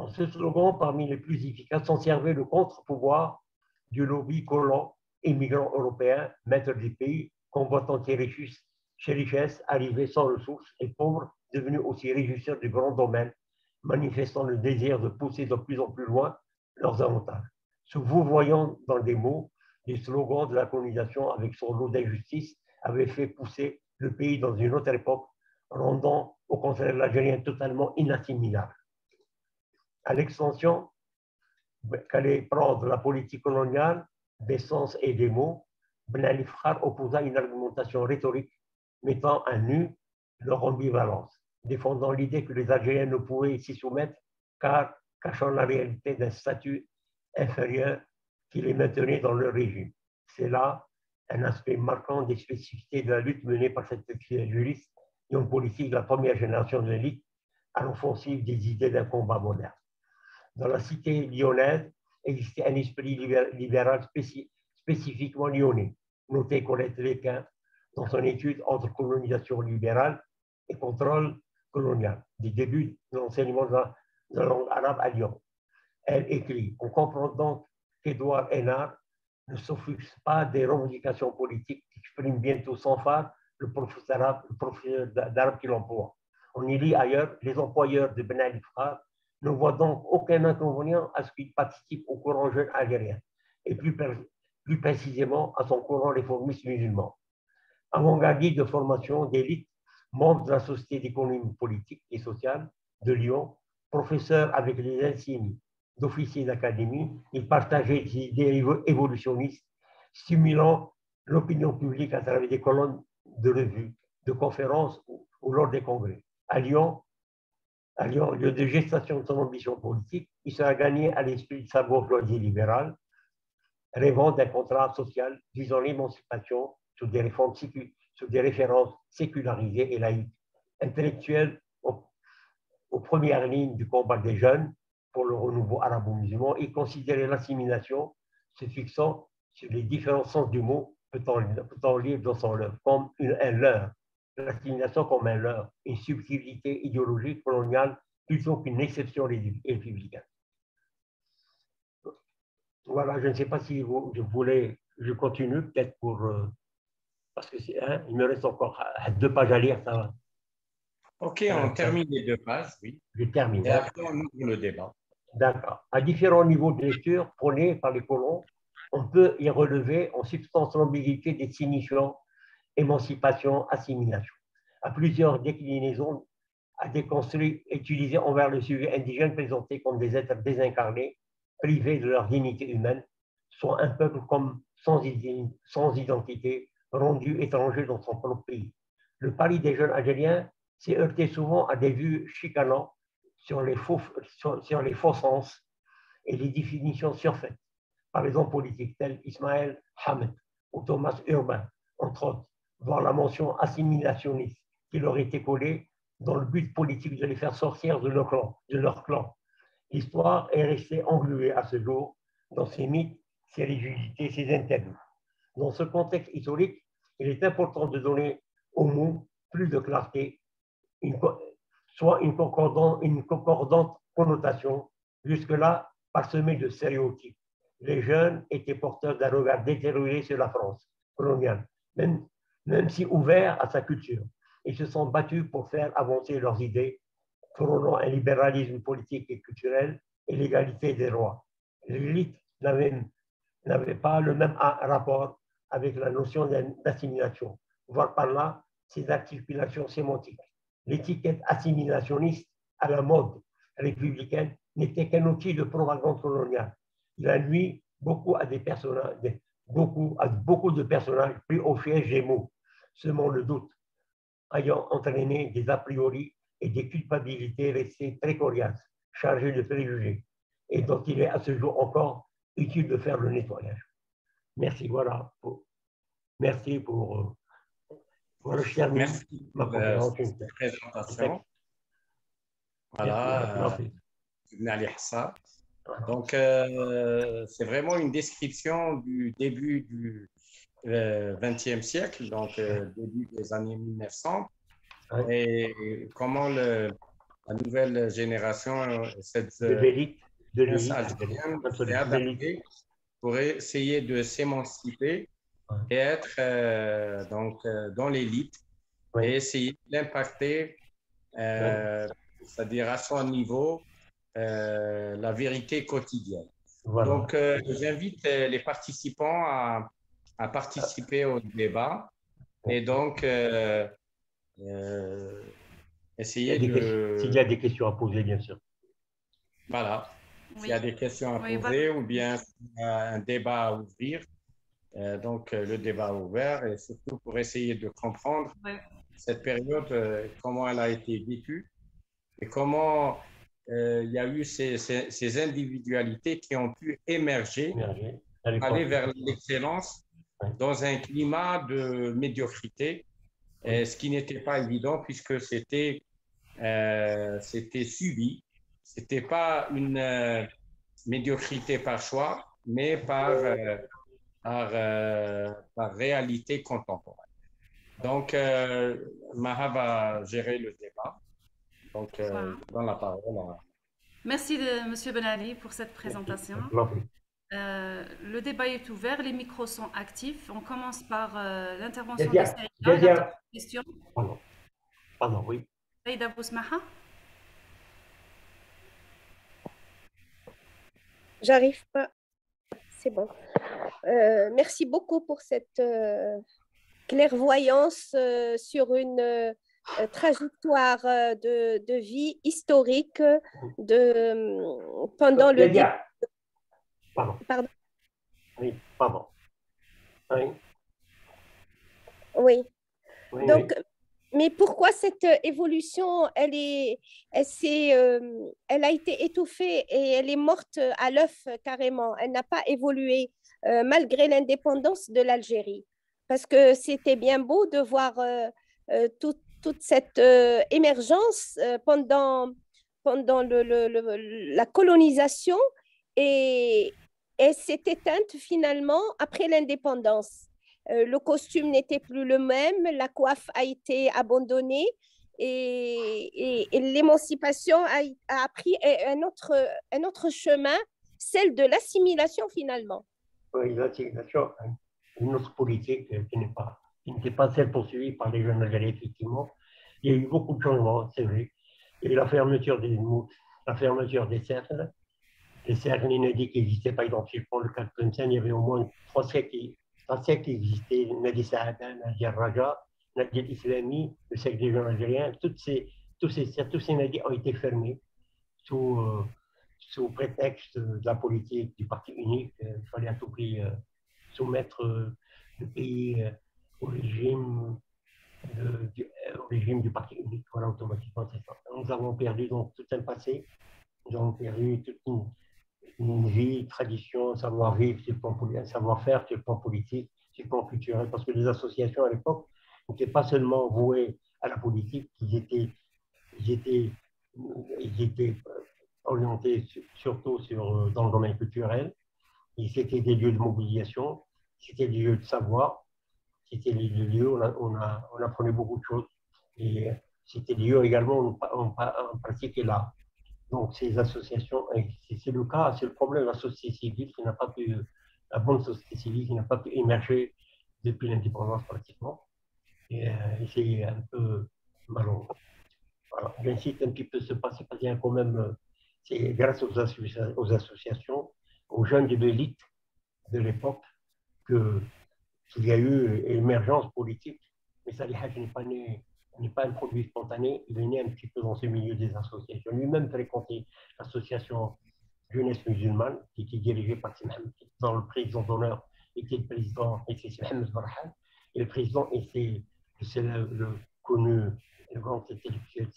ce slogan, parmi les plus efficaces, s'en servait le contre-pouvoir du lobby colon immigrants européens, maîtres du pays, combattant ses richesses, arrivés sans ressources et pauvres, devenus aussi régisseurs de grands domaines, manifestant le désir de pousser de plus en plus loin leurs avantages. Se vous voyant dans des mots, les slogans de la colonisation avec son lot d'injustice avaient fait pousser le pays dans une autre époque, rendant au contraire l'Algérien totalement inassimilable. À l'extension qu'allait prendre la politique coloniale des sens et des mots, Ben Ali Frère opposa une argumentation rhétorique mettant à nu leur ambivalence, défendant l'idée que les Algériens ne pouvaient s'y soumettre car cachant la réalité d'un statut inférieur qui les maintenait dans leur régime. C'est là un aspect marquant des spécificités de la lutte menée par cette juriste et une politique de la première génération de l'élite à l'offensive des idées d'un combat moderne. Dans la cité lyonnaise existait un esprit libéral spécifiquement lyonnais, notait Colette Léquin dans son étude entre colonisation libérale et contrôle colonial, des débuts de l'enseignement de la langue arabe à Lyon. Elle écrit: on comprend donc qu'Édouard Hénard ne s'offusque pas des revendications politiques qu'exprime bientôt sans phare le professeur d'arabe qui l'emploie. On y lit ailleurs: les employeurs de Ben Ali Frère ne voient donc aucun inconvénient à ce qu'il participe au courant jeune algérien, et plus précisément à son courant réformiste musulman. Avant-gardiste de formation d'élite, membre de la Société d'économie politique et sociale de Lyon, professeur avec les insignes d'officier d'académie, il partageait des idées évolutionnistes, stimulant l'opinion publique à travers des colonnes de revues, de conférences ou lors des congrès. À Lyon, lieu de gestation de son ambition politique, il sera gagné à l'esprit de sa bourgeoisie libérale, rêvant d'un contrat social visant l'émancipation sous des références sécularisées et laïques, intellectuel aux premières lignes du combat des jeunes pour le renouveau arabo-musulman et considérer l'assimilation se fixant sur les différents sens du mot, peut-on lire dans son œuvre, comme un leurre, l'assimilation comme un leurre, une subtilité idéologique coloniale plutôt qu'une exception républicaine. Voilà, je ne sais pas si je continue peut-être parce que il me reste encore 2 pages à lire, ça va. Ok, on termine les 2 pages, oui. Je termine. Et après, on ouvre le débat. D'accord. À différents niveaux de lecture prônés par les colons, on peut y relever en substance l'ambiguïté des signifiants émancipation, assimilation, à plusieurs déclinaisons à déconstruire, utilisées envers le sujet indigène présenté comme des êtres désincarnés, privés de leur dignité humaine, soit un peuple comme sans identité, rendu étranger dans son propre pays. Le pari des jeunes algériens s'est heurté souvent à des vues chicanantes sur les faux sens et les définitions surfaites par les hommes politiques tels Ismaël Hamed ou Thomas Urbain, entre autres, voire la mention assimilationniste qui leur était collée dans le but politique de les faire sortir de leur clan. L'histoire est restée engluée à ce jour dans ses mythes, ses rigidités, ses interviews. Dans ce contexte historique, il est important de donner aux mots plus de clarté, soit une concordante connotation. Jusque-là, parsemé de stéréotypes. Les jeunes étaient porteurs d'un regard détérioré sur la France coloniale, même si ouverts à sa culture. Ils se sont battus pour faire avancer leurs idées, prônant un libéralisme politique et culturel et l'égalité des droits. L'élite n'avait pas le même rapport avec la notion d'assimilation, voire par là ses articulations sémantiques. L'étiquette assimilationniste à la mode républicaine n'était qu'un outil de propagande coloniale. Il a nui beaucoup à beaucoup de personnages pris au fier Gémeaux, semant le doute, ayant entraîné des a priori et des culpabilités restées très coriaces, chargées de préjugés, et dont il est à ce jour encore utile de faire le nettoyage. Merci, voilà. Merci pour je termine Merci ma pour conférence. cette présentation. Voilà, Ali Hassa. Donc, c'est vraiment une description du début du XXe siècle, donc début des années 1900, et comment la nouvelle génération, cette jeunesse algérienne, s'est adaptée pour essayer de s'émanciper et être dans l'élite et essayer d'impacter, c'est-à-dire à son niveau, la vérité quotidienne. Voilà. Donc, j'invite les participants à participer au débat et donc essayer de... S'il y a des questions à poser, bien sûr. Voilà. S'il y a des questions à poser ou bien un débat à ouvrir, donc le débat ouvert et surtout pour essayer de comprendre cette période, comment elle a été vécue et comment il y a eu ces individualités qui ont pu émerger, aller vers l'excellence dans un climat de médiocrité, ce qui n'était pas évident puisque c'était subi. Ce n'était pas une médiocrité par choix, mais par réalité contemporaine. Donc, Maha va gérer le débat. Donc, je donne la parole à... Merci, M. Ben Ali, pour cette présentation. Le débat est ouvert, les micros sont actifs. On commence par l'intervention de Saïda. Question. Pardon, oui. Saïda Bousmaha. J'arrive pas. C'est bon. Merci beaucoup pour cette clairvoyance sur une trajectoire de vie historique pendant le début. Pardon. Oui, pardon. Oui. Oui. Donc, mais pourquoi cette évolution, elle a été étouffée et elle est morte à l'œuf carrément. Elle n'a pas évolué malgré l'indépendance de l'Algérie. Parce que c'était bien beau de voir toute cette émergence pendant la colonisation et s'est éteinte finalement après l'indépendance. Le costume n'était plus le même, la coiffe a été abandonnée et l'émancipation a pris un autre chemin, celle de l'assimilation finalement. Oui, l'assimilation, une autre politique qui n'était pas celle poursuivie par les jeunes Algériens, effectivement. Il y a eu beaucoup de changements, c'est vrai. Il y a eu la fermeture des cercles. Les cercles inédits qui existaient, par exemple, si je prends le cas de Tlemcen, il y avait au moins 3 siècles qui existaient, Nadi Saada, Nadi Raja, Nadi Islami, le siècle des jeunes Algériens. Tous ces nadis ont été fermés sous prétexte de la politique du parti unique. Il fallait à tout prix soumettre le pays au régime du parti unique. Voilà, automatiquement, c'est ça. Nous avons perdu donc tout un passé, nous avons perdu toute une vie, tradition, savoir-vivre sur le plan politique, un savoir-faire sur le plan politique, sur le plan culturel, parce que les associations à l'époque n'étaient pas seulement vouées à la politique, ils étaient orientés surtout dans le domaine culturel. C'était des lieux de mobilisation, c'était des lieux de savoir, c'était des lieux où on apprenait beaucoup de choses. Et c'était des lieux également où on pratiquait l'art. Donc, ces associations, c'est le cas, c'est le problème de la société civile qui n'a pas pu, la bonne société civile qui n'a pas pu émerger depuis l'indépendance pratiquement. Et c'est un peu malheureux. Voilà. J'incite un petit peu ce passé patient quand même, c'est grâce aux associations, aux jeunes de l'élite de l'époque qu'il y a eu émergence politique. Mais Salih Hadj n'est pas un produit spontané, il est né un petit peu dans ce milieu des associations. Lui-même fréquentait l'association Jeunesse musulmane, qui était dirigée par Mohamed, dans le président d'honneur était le président Mohamed Barhan, et le président était le connu, le grand intellectuel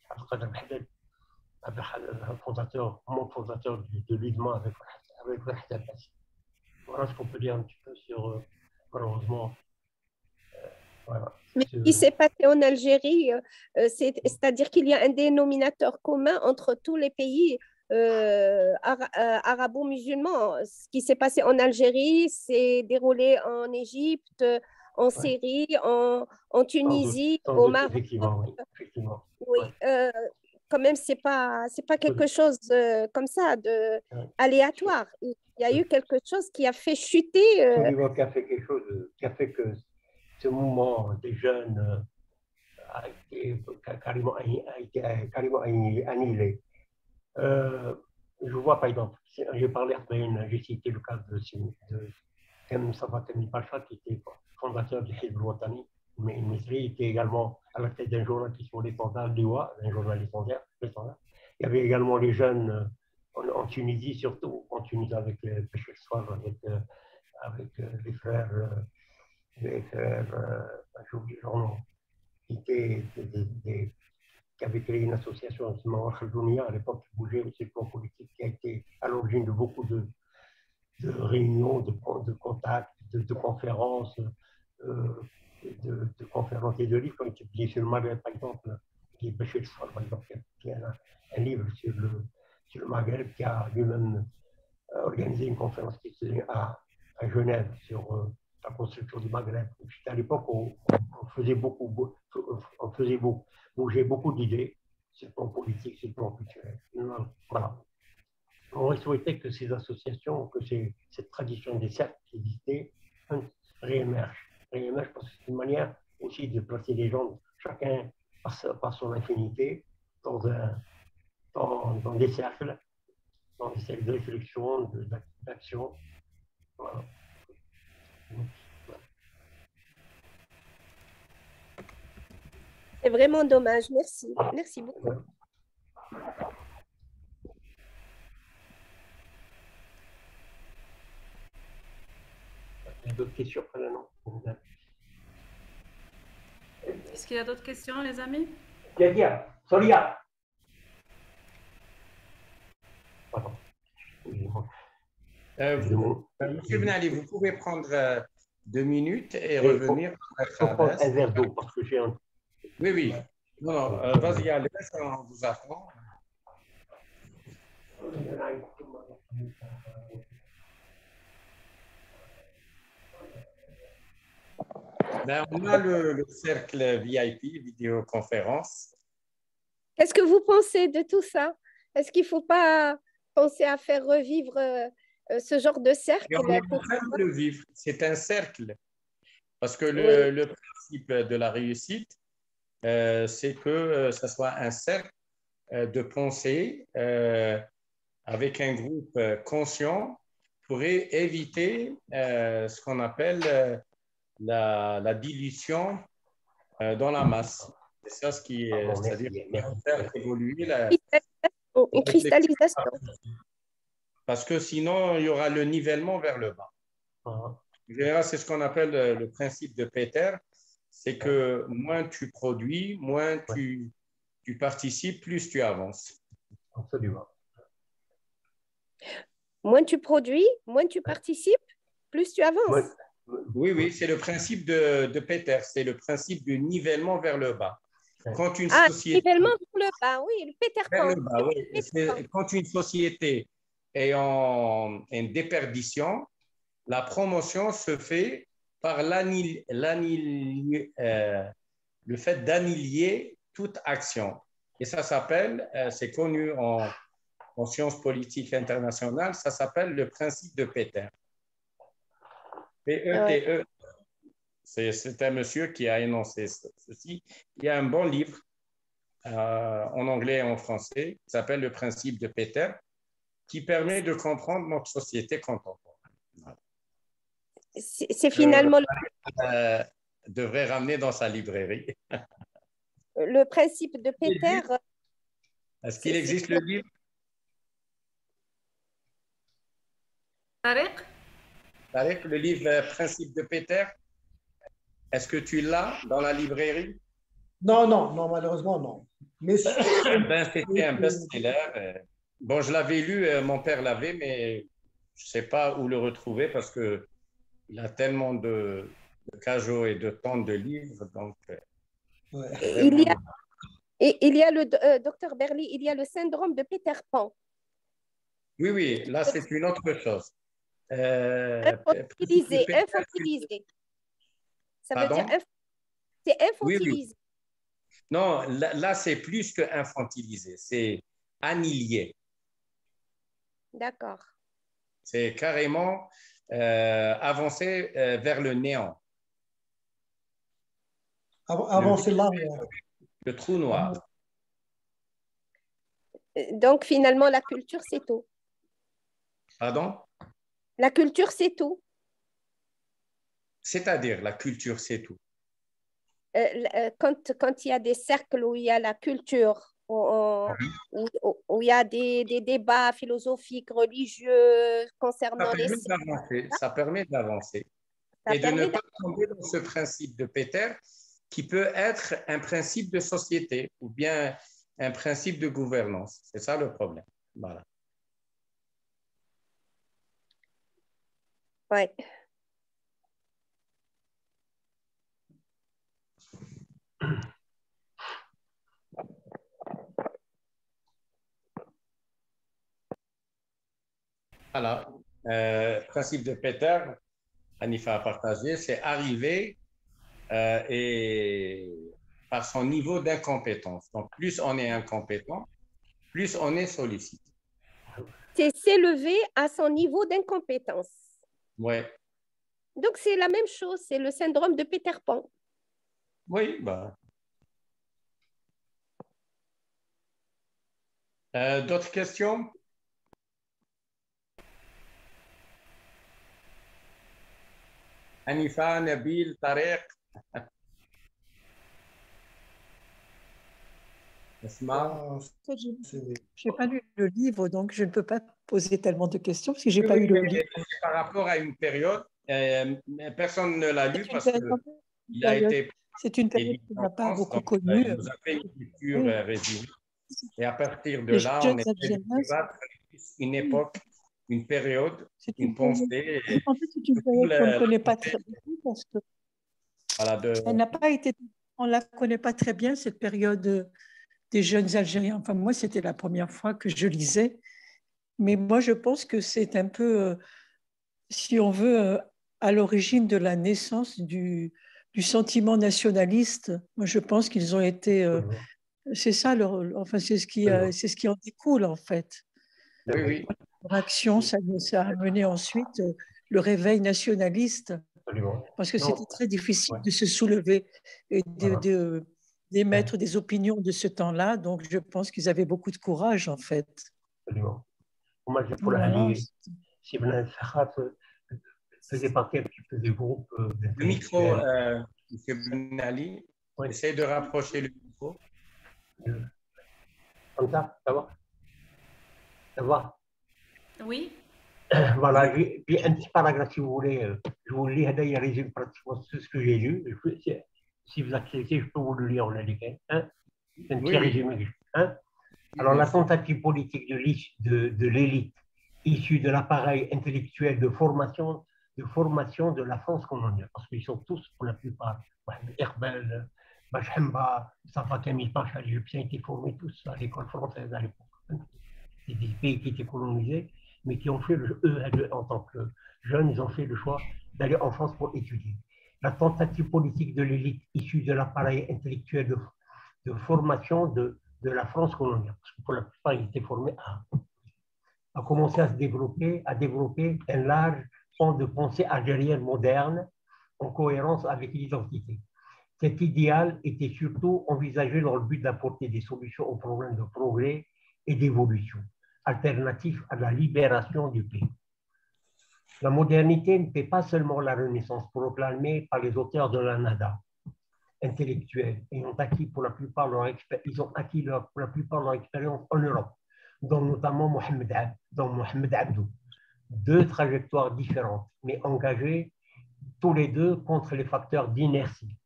Abdelkader Mohamed, membre fondateur de l'UDMA avec Wahid Abbasi. Voilà ce qu'on peut dire un petit peu sur, malheureusement, voilà. Mais ce qui s'est passé en Algérie, c'est-à-dire qu'il y a un dénominateur commun entre tous les pays arabo-musulmans. Ce qui s'est passé en Algérie s'est déroulé en Égypte, en Syrie, en Tunisie, au Maroc. Effectivement, oui. Effectivement. Oui, quand même, c'est pas quelque chose comme ça, aléatoire. Il y a eu quelque chose qui a fait chuter. Absolument, qui a fait quelque chose, qui a fait que ce mouvement des jeunes a été carrément annihilé. Je vois par exemple, j'ai parlé à Bain, j'ai cité le cas de Kem Safa Temi Pacha, qui était fondateur du Hizb al-Watani, mais il était également à la tête d'un journal qui s'appelait Liwa, un journal légendaire. Il y avait également les jeunes en Tunisie, surtout en Tunisie avec Béchir Soir, avec les frères, j'ai oublié leur nom, qui avait créé une association, Mawar Khaldounia, à l'époque, qui bougeait aussi le plan politique, qui a été à l'origine de beaucoup de réunions, de contacts, de conférences, de conférences et de livres, comme il publié sur le Maghreb, par exemple, qui est Béchir Soir, par exemple, qui a un livre sur le Maghreb, qui a lui-même organisé une conférence qui se tenait à Genève sur la construction du Maghreb. À l'époque, on faisait bouger beaucoup d'idées sur le plan politique, sur le plan culturel. Voilà. On aurait souhaité que ces associations, que cette tradition des cercles qui existait, réémerge parce que c'est une manière aussi de placer les gens, chacun par son infinité, dans des cercles de réflexion, d'action. Voilà. C'est vraiment dommage. Merci. Merci beaucoup. Il y a d'autres questions, non? Est-ce qu'il y a d'autres questions, les amis? Soria. Monsieur Benali, vous pouvez prendre 2 minutes et revenir. Prendre un verre d'eau parce que j'ai un. Oui. Non, vas-y, allez, on vous attend. On a le cercle VIP, vidéoconférence. Qu'est-ce que vous pensez de tout ça? Est-ce qu'il ne faut pas penser à faire revivre ce genre de cercle? On est en train de le vivre. C'est un cercle. Parce que le principe de la réussite, c'est que ce soit un cercle de pensée avec un groupe conscient pour éviter ce qu'on appelle la dilution dans la masse. C'est ça ce qui est, c'est-à-dire faire évoluer une cristallisation. Parce que sinon, il y aura le nivellement vers le bas. C'est ce qu'on appelle le principe de Peter. C'est que moins tu produis, moins tu participes, plus tu avances. Absolument. Moins tu produis, moins tu participes, plus tu avances. Oui, c'est le principe de Peter. C'est le principe du nivellement vers le bas. Quand une société... nivellement vers le bas, oui, le Peter Pan. Vers le bas, oui. Quand une société est en déperdition, la promotion se fait par le fait d'annihiler toute action. Et ça s'appelle, c'est connu en sciences politiques internationales, ça s'appelle le principe de Peter. P-E-T-E. C'est un monsieur qui a énoncé ceci. Il y a un bon livre en anglais et en français qui s'appelle le principe de Peter, qui permet de comprendre notre société contemporaine. C'est finalement devrait ramener dans sa librairie. Le principe de Peter. Est-ce qu'il existe le livre? Tariq? Tariq, le livre Principe de Peter, est-ce que tu l'as dans la librairie? Non, malheureusement, non. Mais c'était un best-seller. Bon, je l'avais lu, mon père l'avait, mais je ne sais pas où le retrouver parce qu'il a tellement de cajots et de tonnes de livres. Donc, il y a le docteur Berly, il y a le syndrome de Peter Pan. Oui, là, c'est une autre chose. Infantilisé. Ça veut dire c'est infantilisé. Oui. Non, là c'est plus que infantilisé, c'est annihilé. D'accord. C'est carrément avancer vers le néant. Avancer là. Le trou noir. Donc, finalement, la culture, c'est tout. Pardon? La culture, c'est tout. C'est-à-dire, la culture, c'est tout. Quand il y a des cercles où il y a la culture, où il y a des débats philosophiques, religieux concernant les... Ça permet d'avancer. Et de ne pas tomber dans ce principe de Peter qui peut être un principe de société ou bien un principe de gouvernance. C'est ça le problème. Voilà. Oui. Voilà. Principe de Peter, Hanifa a partagé, c'est arriver et par son niveau d'incompétence. Donc, plus on est incompétent, plus on est sollicité. C'est s'élever à son niveau d'incompétence. Oui. Donc, c'est la même chose, c'est le syndrome de Peter Pan. Oui, d'autres questions? Hanifa, Nabil, Tariq. Je n'ai pas lu le livre, donc je ne peux pas poser tellement de questions parce que je n'ai pas eu le livre. Par rapport à une période, personne ne l'a lu parce qu'il a été... C'est une période qu'on n'a pas beaucoup connue. Il nous a fait une lecture résumée. Et à partir de là, on essaie de débattre une époque, une période, une pensée. En fait, c'est une période qu'on ne connaît pas très bien parce que elle n'a pas été... On ne la connaît pas très bien, cette période des jeunes Algériens. Enfin, moi, c'était la première fois que je lisais. Mais moi, je pense que c'est un peu, si on veut, à l'origine de la naissance du sentiment nationaliste. Moi, je pense qu'ils ont été... c'est ça, enfin, c'est ce qui en découle, en fait. Oui. Leur action, ça a mené ensuite le réveil nationaliste. Parce que c'était très difficile de se soulever et d'émettre des opinions de ce temps-là. Donc, je pense qu'ils avaient beaucoup de courage, en fait. Absolument. Moi, pour Ali, Sibna Sakhat faisait partie un petit peu du groupe. Le micro, M. Ben Ali, essaye de rapprocher le micro. Comme ça va? Ça va? Oui. Voilà, puis un petit paragraphe si vous voulez. Je vous le lis, il résume pratiquement tout ce que j'ai lu. Si vous acceptez, je peux vous le lire en indiqué. C'est un petit résumé. Alors, la tentative politique de l'élite issue de l'appareil intellectuel de formation de la France coloniale, parce qu'ils sont tous, pour la plupart, Herbel, Bachemba, Safa Kamil Pacha, les Égyptiens étaient formés tous à l'école française à l'époque. C'est des pays qui étaient colonisés, mais qui ont fait, eux, en tant que jeunes, ils ont fait le choix d'aller en France pour étudier. La tentative politique de l'élite issue de l'appareil intellectuel de formation de la France coloniale, parce que pour la plupart, ils étaient formés à a commencé à développer un large pan de pensée algérienne moderne en cohérence avec l'identité. Cet idéal était surtout envisagé dans le but d'apporter des solutions aux problèmes de progrès et d'évolution, alternatifs à la libération du pays. La modernité n'était pas seulement la Renaissance proclamée par les auteurs de la Nada, intellectuels, ayant acquis pour la plupart leur expérience en Europe, dont notamment Mohamed Abdou. Deux trajectoires différentes, mais engagées tous les deux contre les facteurs d'inertie,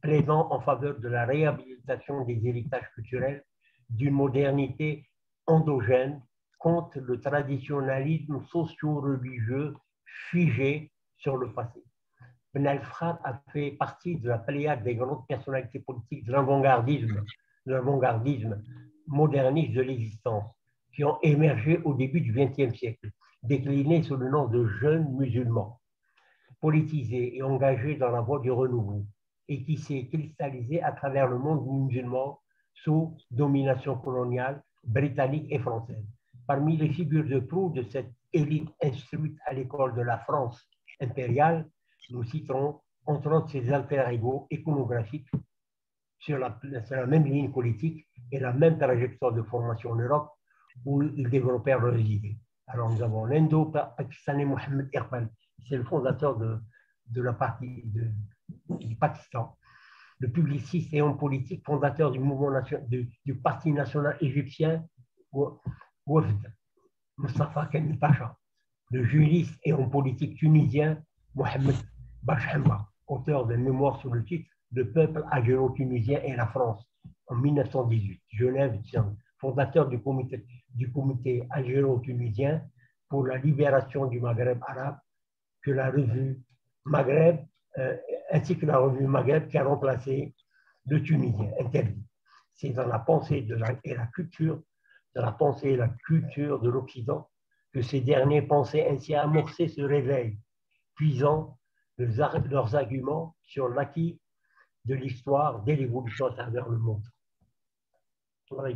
plaidant en faveur de la réhabilitation des héritages culturels, d'une modernité endogène contre le traditionnalisme socio-religieux figé sur le passé. Ben al-Fkhar a fait partie de la pléiade des grandes personnalités politiques de l'avant-gardisme moderniste de l'existence, qui ont émergé au début du XXe siècle, déclinés sous le nom de jeunes musulmans, politisés et engagés dans la voie du renouveau, et qui s'est cristallisé à travers le monde musulman sous domination coloniale britannique et française. Parmi les figures de proue de cette élite instruite à l'école de la France impériale, nous citerons entre autres ses alter-ego iconographiques sur la même ligne politique et la même trajectoire de formation en Europe où ils développèrent leurs idées. Alors nous avons l'Indo-Pakistanais Mohamed Iqbal, c'est le fondateur de la partie du Pakistan, le publiciste et homme politique, fondateur du mouvement du Parti national égyptien, Wafd Mustafa Kemal Pacha, le juriste et homme politique tunisien, Mohamed Bachemba, auteur d'un mémoire sous le titre Le peuple algéro-tunisien et la France, en 1918, Genève, fondateur du comité algéro-tunisien pour la libération du Maghreb arabe, que la revue Maghreb, ainsi que la revue Maghreb qui a remplacé le Tunisien, interdit. C'est dans la pensée et la culture de l'Occident que ces derniers pensaient ainsi amorcer ce réveil, puisant leurs arguments sur l'acquis de l'histoire dès l'évolution à travers le monde. Voilà,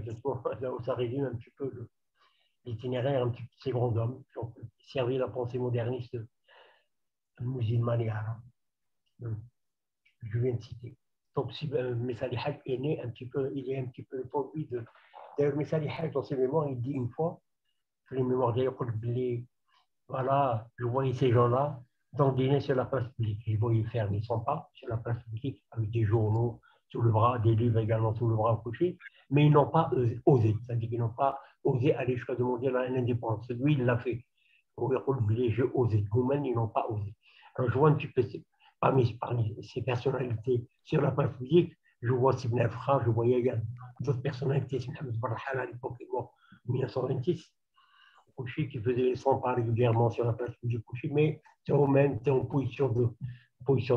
ça résume un petit peu l'itinéraire de ces grands hommes qui ont servi la pensée moderniste musulmane et arabe. Je viens de citer. Donc, si Messali Haj est né un petit peu, il est un petit peu produit de. D'ailleurs, Messali Haj, dans ses mémoires, il dit une fois, les mémoires d'ailleurs, voilà, je voyais ces gens-là dandiner sur la place publique. Je voyais faire des 100 pas sur la place publique avec des journaux sous le bras, des livres également sous le bras couché, mais ils n'ont pas osé. C'est-à-dire qu'ils n'ont pas osé aller jusqu'à demander l'indépendance. Lui, il l'a fait. J'ai osé. Vous-même, ils n'ont pas osé. Alors, je vois un petit peu parmi ces personnalités sur la place publique, je vois Sibn al-Fra, je voyais d'autres personnalités, Mohamed Barhan à l'époque, en 1926. Kouchi qui faisait les 100 pas régulièrement sur la place du Kouchi, mais eux-mêmes étaient en position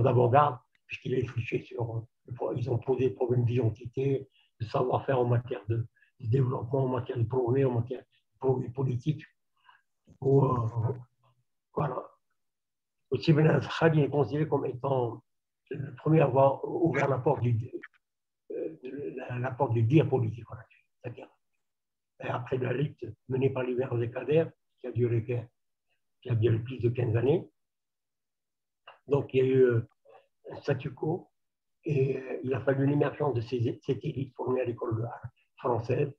d'avant-garde, puisqu'ils réfléchissaient sur. Ils ont posé des problèmes d'identité, de savoir-faire en matière de développement, en matière de progrès, en matière de progrès politique. Voilà. Aussi, Ben al-Khali est considéré comme étant le premier à avoir ouvert la porte du dire politique. Voilà. C'est-à-dire, après la lutte menée par l'hiver des Kader, qui a duré plus de 15 années. Donc, il y a eu un statu quo et il a fallu l'émergence de cette élite formée à l'école française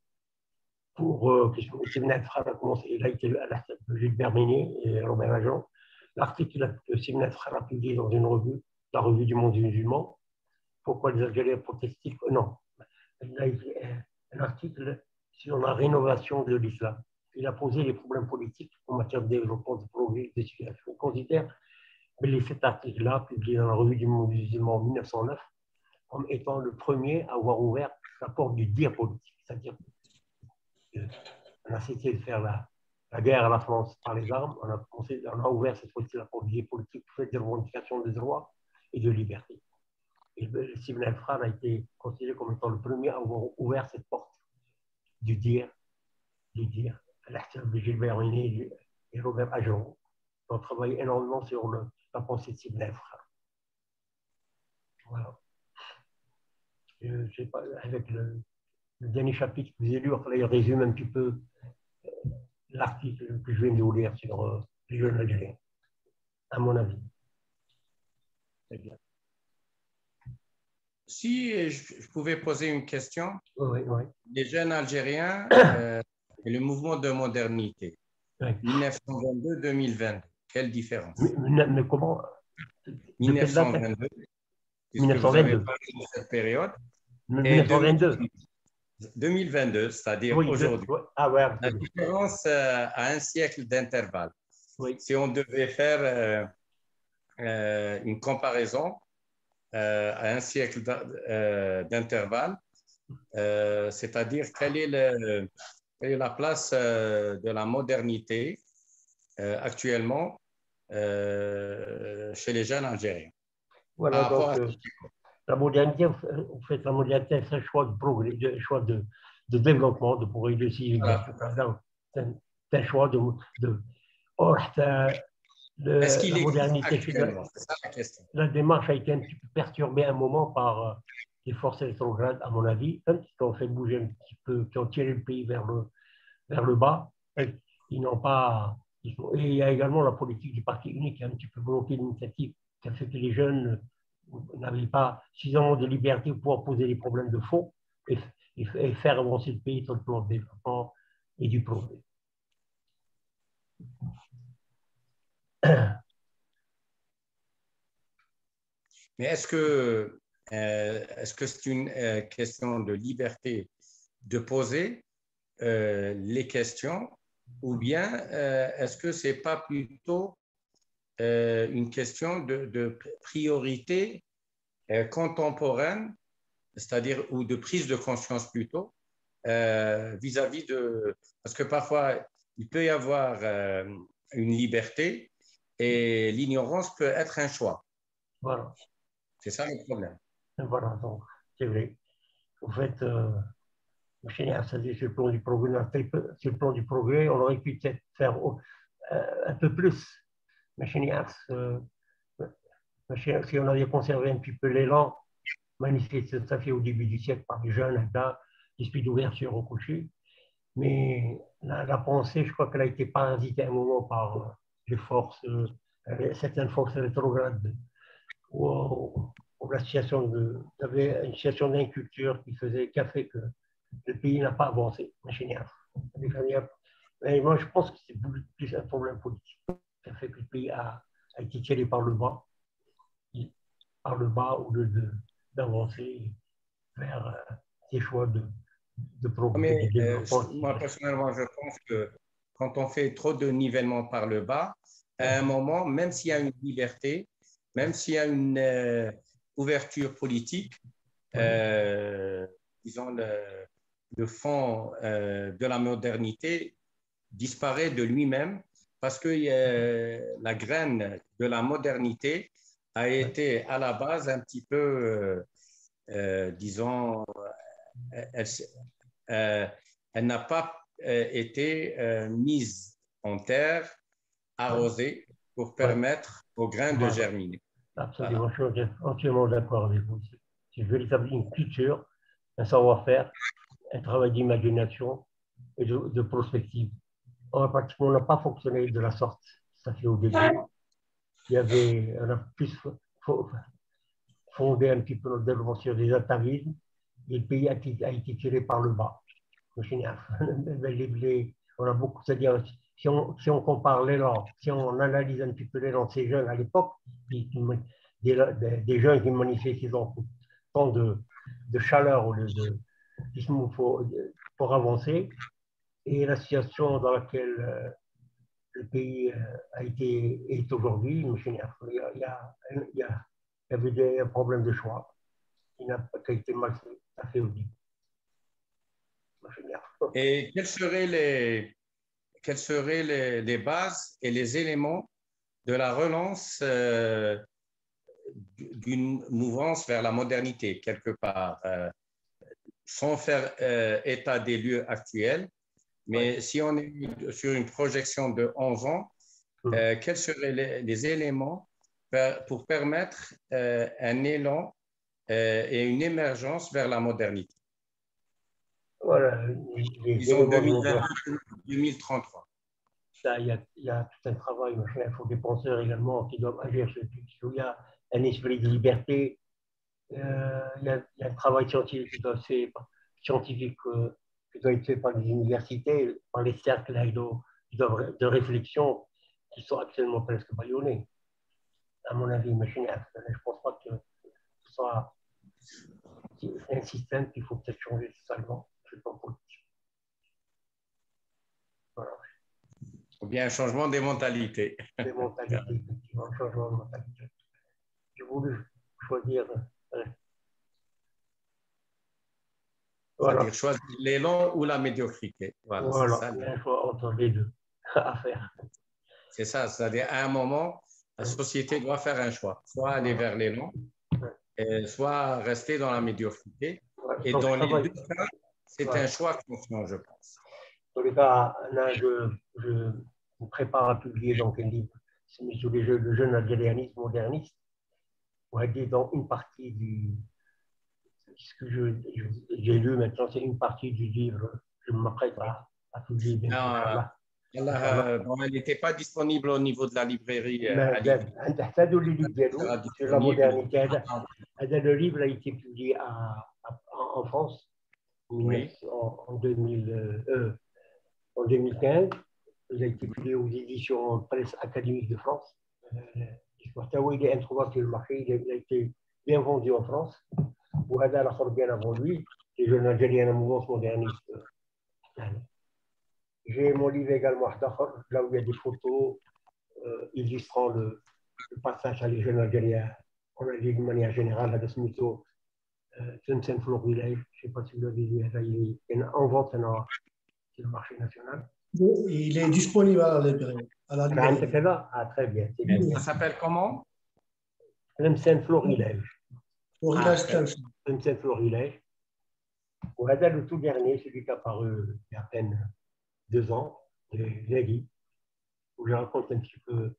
pour que Sibn al-Fra a commencé. Il a été à la tête de Gilbert Meunier et Robert Lajon. L'article que Sibn al-Fra a publié dans une revue, la revue du monde musulman, pourquoi les Algériens protestent-ils? Non, il a écrit un article sur la rénovation de l'islam. Il a posé les problèmes politiques en matière de développement, de progrès, de situation. On considère cet article-là, publié dans la revue du monde musulman en 1909, comme étant le premier à avoir ouvert la porte du dire politique. C'est-à-dire qu'on a cessé de faire la guerre à la France par les armes, on a ouvert cette fois-ci la porte du dire politique pour faire des revendications de droits et de liberté. Et Sibn al-Fra a été considéré comme étant le premier à avoir ouvert cette porte du dire, à l'article de Gilbert Meunier et Robert Lajon, qui ont travaillé énormément sur la pensée de Sibn al-Fra. Voilà. Je sais pas, avec le dernier chapitre que vous avez lu, il résume un petit peu l'article que je viens de vous lire sur les jeunes Algériens, à mon avis. Très bien. Si je pouvais poser une question, oui. Les jeunes Algériens et le mouvement de modernité, 1922-2022, quelle différence? Mais comment? 1922, puisque vous avez parlé de cette période. 1922. 2022, c'est-à-dire aujourd'hui. Ah, ouais, la différence à un siècle d'intervalle. Oui. Si on devait faire une comparaison à un siècle d'intervalle, c'est-à-dire quelle est la place de la modernité actuellement chez les jeunes Algériens. Voilà, donc la modernité, en fait, la modernité, c'est un choix de progrès, un choix de développement, de progrès, de civilisation. C'est un choix de Est-ce qu'il la modernité, actuellement? C'est ça la question. La démarche a été un petit peu perturbée à un moment par les forces rétrogrades, à mon avis, qui ont fait bouger un petit peu, qui ont tiré le pays vers le bas. Ils n'ont pas. Et il y a également la politique du parti unique qui a un petit peu bloqué l'initiative, qui a fait que les jeunes n'avaient pas suffisamment de liberté pour pouvoir poser des problèmes de fond et faire avancer le pays sur le plan du développement et du progrès. Mais est-ce que c'est une question de liberté de poser les questions, ou bien est-ce que ce n'est pas plutôt une question de priorité contemporaine, c'est-à-dire, ou de prise de conscience plutôt, vis-à-vis de... Parce que parfois, il peut y avoir une liberté et l'ignorance peut être un choix. Voilà. C'est ça le problème. Voilà, donc, c'est vrai. En fait, sur le plan du progrès, sur le plan du progrès, on aurait pu peut-être faire un peu plus. Mais si on avait conservé un petit peu l'élan manifesté tout à fait au début du siècle par les jeunes, l'esprit d'ouverture au coucher. Mais la pensée, je crois qu'elle a été parasitée à un moment par les forces, certaines forces rétrogrades, ou la situation avait une situation d'inculture qui a fait que le pays n'a pas avancé. Mais moi, je pense que c'est plus un problème politique. Ça fait que le pays a été tiré par le bas au lieu d'avancer vers des choix de progrès, de développement. Moi, personnellement, je pense que quand on fait trop de nivellement par le bas, à un moment, même s'il y a une liberté, même s'il y a une ouverture politique, disons, le fond de la modernité disparaît de lui-même parce que la graine de la modernité a été à la base un petit peu, disons, elle n'a pas été mise en terre, arrosée, pour permettre aux grains de germiner. Absolument, je suis entièrement d'accord avec vous. C'est véritablement une culture, un savoir-faire, un travail d'imagination et de prospective. On n'a pas fonctionné de la sorte. Ça fait au début. On a plus fondé un petit peu notre développement sur des atavismes et le pays a été tiré par le bas. On a beaucoup, c'est-à-dire, si on compare l'élan, si on analyse un petit peu l'élan de ces jeunes à l'époque, des jeunes qui manifestaient tant de chaleur ou pour avancer, et la situation dans laquelle le pays est aujourd'hui, il y avait un problème de choix qui a été mal fait, ça fait aussi. Et quelles seraient les bases et les éléments de la relance d'une mouvance vers la modernité, quelque part, sans faire état des lieux actuels, mais si on est sur une projection de 11 ans, quels seraient les éléments pour permettre un élan et une émergence vers la modernité? Voilà, Disons 2023. ça, il y a tout un travail, machin. Il faut des penseurs également qui doivent agir sur tout. Il y a un esprit de liberté. Il y a un travail scientifique qui doit être fait, par les universités, par les cercles de réflexion qui sont actuellement presque bâillonnés. À mon avis, machine, je ne pense pas que ce soit un système qu'il faut peut-être changer totalement. Je ne sais pas politique. Voilà. Ou bien un changement des mentalités. Des mentalités, effectivement, un changement de mentalité. J'ai voulu choisir. Voilà. C'est-à-dire choisir l'élan ou la médiocrité. Voilà, il y a un choix entre les deux à faire. C'est ça, c'est-à-dire à un moment, la société doit faire un choix, soit aller vers l'élan, soit rester dans la médiocrité. Et dans les deux cas, c'est un choix conscient, je pense. Dans les cas, là, je me prépare à publier donc un livre sur le jeune algérianisme moderniste. On va dire dans une partie ce que j'ai lu maintenant, c'est une partie du livre. Je m'apprête à publier. Elle n'était pas disponible au niveau de la librairie. Sur la modernité. Le livre a été publié en France en 2015. Il a été publié aux éditions Presse Académique de France. Il est introuvable sur le marché. Il a été bien vendu en France. وهذا الآخر bien avant lui, les jeunes Algériens de la mouvance moderniste. J'ai mon livre également, là où il y a des photos illustrant le passage à les jeunes Algériens en Algérie de manière générale, à Smito, Tlemcen Flor Village, je ne sais pas si vous l'avez vu, il est en vente sur le marché national. Il est disponible à la librairie. Ah, très bien. Ça s'appelle comment? Tlemcen Flor Village. Tlemcen Florilège. وهذا le tout dernier, celui qui a apparu il y a à peine 2 ans, Zaghi, où je raconte un petit peu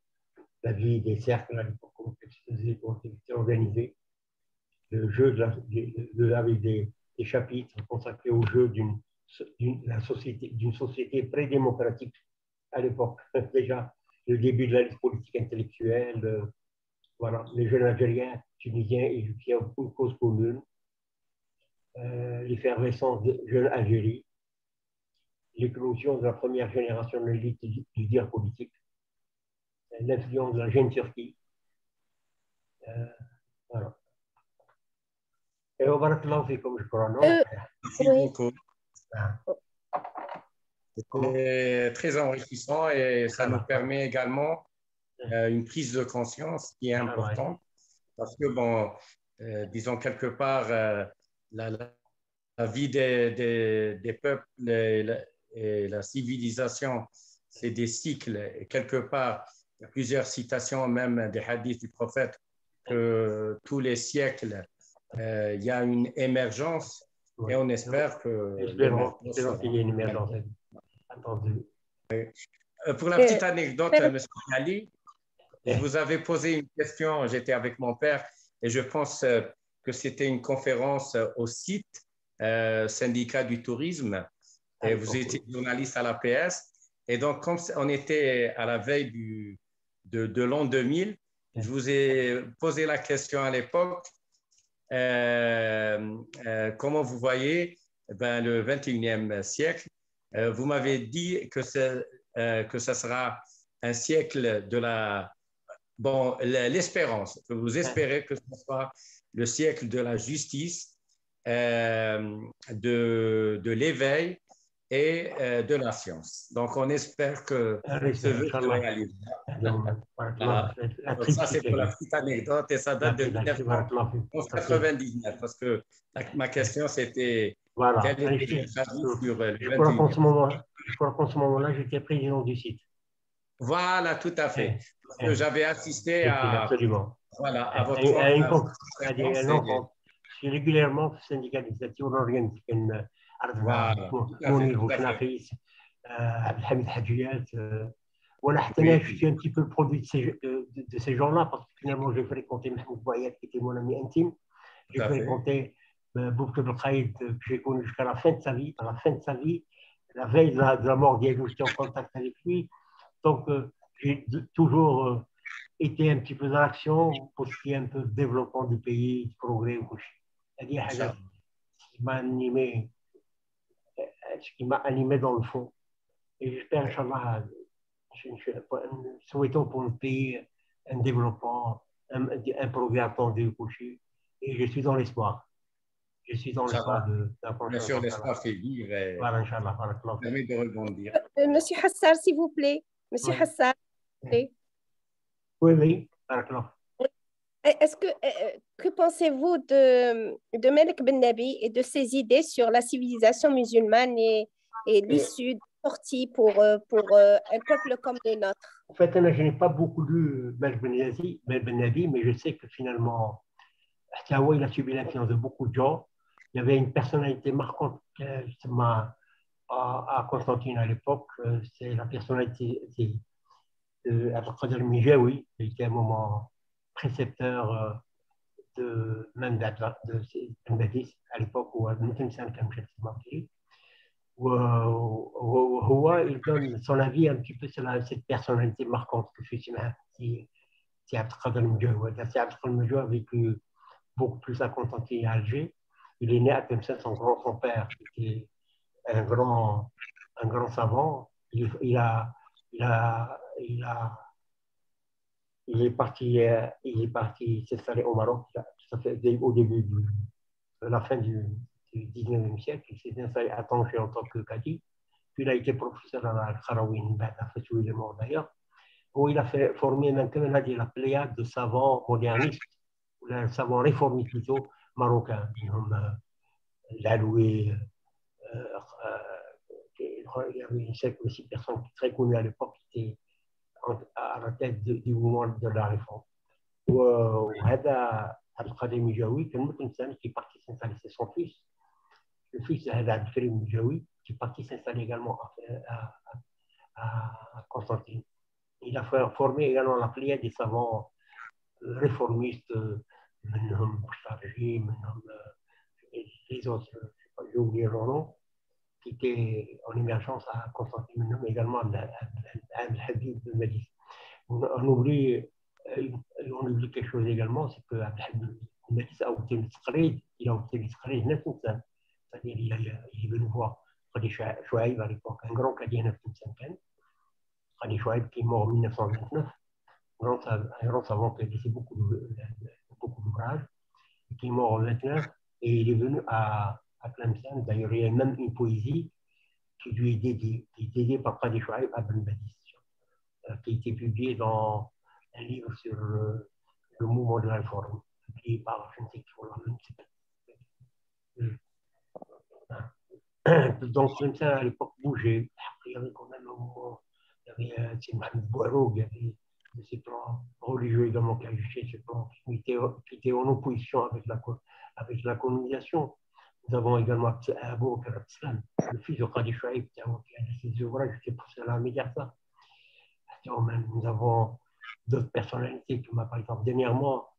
la vie des cercles à l'époque, comment c'était organisé, le jeu avec des chapitres consacrés au jeu d'une société pré-démocratique à l'époque. Déjà, le début de la lutte politique intellectuelle, voilà, les jeunes Algériens, Tunisiens et Égyptiens ont une cause commune, l'effervescence de jeunes Algérie, l'éclosion de la première génération de l'élite du dire politique, l'influence de la jeune Turquie. Voilà. Et au Barakallahu fikum, je crois, non? Merci beaucoup. C'était très enrichissant et ça nous permet également une prise de conscience qui est importante parce que, bon, disons quelque part, la vie des peuples et la civilisation, c'est des cycles. Et quelque part, il y a plusieurs citations, même des hadiths du prophète, que tous les siècles, il y a une émergence et on espère que... Espérons qu'il y ait une émergence. Pour la petite anecdote, M. Ali, je vous avais posé une question, j'étais avec mon père et je pense que c'était une conférence au site syndicat du tourisme et vous étiez journaliste à l'APS et donc comme on était à la veille de l'an 2000, je vous ai posé la question à l'époque comment vous voyez le 21e siècle. Vous m'avez dit que ça sera un siècle de l'espérance, que vous espérez que ce soit le siècle de la justice, de l'éveil et de la science. Donc, on espère que ce vœu se réalise. Donc, ça, c'est pour la petite anecdote et ça date de 1999 parce que ma question, c'était quel était le sur le 21e. Je crois qu'en ce moment-là, j'étais président du site. Voilà, tout à fait. Parce que j'avais assisté à votre je suis régulièrement au syndicat d'initiative organique. Mounir Bouchnafis, Abdelhamid Hadjiyat. Voilà, je suis un petit peu le produit de ces gens-là parce que finalement, j'ai fréquenté Mahmoud Bouayat qui était mon ami intime. J'ai fréquenté Boubk Belkhaïd que j'ai connu jusqu'à la fin de sa vie. À la fin de sa vie, la veille de la mort d'Yagou, j'étais en contact avec lui. Donc, j'ai toujours été un petit peu dans l'action pour ce qui est un peu de développement du pays, de progrès au Kouchi. C'est-à-dire, ce qui m'a animé dans le fond. Et j'espère, Inch'Allah, souhaitons pour le pays un développement, un progrès attendu au Kouchi. Et je suis dans l'espoir. Je suis dans l'espoir d'un prochain. Bien sûr, l'espoir fait vivre et voilà, Inch'Allah, permet de rebondir. Monsieur Hassar, s'il vous plaît. Monsieur Hassar, s'il vous plaît. Oui, Est-ce que pensez-vous de Malik Ben Nabi et de ses idées sur la civilisation musulmane et l'issue sortie pour un peuple comme le nôtre? En fait, je n'ai pas beaucoup lu Malik Ben Nabi, mais je sais que finalement, il a subi l'influence de beaucoup de gens. Il y avait une personnalité marquante justement à Constantine à l'époque, c'est la personnalité d'Abdelkader Mijaoui, qui était un moment précepteur de même de Mbadis à l'époque où Newton-San كان marqué. Il donne son avis un petit peu sur cette personnalité marquante que c'est Abdelkader Mijaoui. Abdelkader Mijaoui a vécu beaucoup plus à Constantine et à Alger. Il est né à Tlemcen, son père était un grand savant. Il est parti s'installer au Maroc au début de la fin du 19e siècle. Il s'est installé à Tanger en tant que cadi. Puis il a été professeur à la Kharawin, après où il est mort d'ailleurs, où il a formé maintenant la pléiade de savants modernistes, ou les savants réformistes plutôt, marocains, comme Laloué. Il y avait 5 ou 6 personnes très connues à l'époque qui étaient à la tête du mouvement de la réforme. وهذا Abdelkader Mijaoui, qui est parti s'installer, c'est son fils, le fils d'Abdelkader Mijaoui, qui est parti s'installer également à Constantine. Il a formé également la pléiade des savants réformistes, Menhom Boucharji, les autres, j'ai oublié leur nom, qui était en émergence à Constantine, mais également à Habib de Madis. On oublie quelque chose également, c'est que Madis a obtenu l'Israël, c'est-à-dire il est venu voir Khadi Chouaïb à l'époque, un grand Khadi 1950, Khadi Chouaïb qui est mort en 1929, un grand savant qui a laissé beaucoup d'ouvrages, qui est mort en 1929, et il est venu à Tlemcen. D'ailleurs, il y a même une poésie qui lui est dédiée par Khadi Chouaïb à Ben Badis, qui a été publiée dans un livre sur le mouvement de la réforme, publié par, je ne sais qui, donc Tlemcen à l'époque bougeait. Il y avait quand même un moment, il y avait Mohamed Bouaroug, il y avait ces plans religieux également qui agissaient, ces plans qui étaient en opposition avec la colonisation. Nous avons également Abou Bakr Abdeslam, le fils de Khadi Chouaïb, qui a laissé des ouvrages, j'étais professeur à la Médiasa. Nous avons d'autres personnalités qui m'ont, par exemple, dernièrement,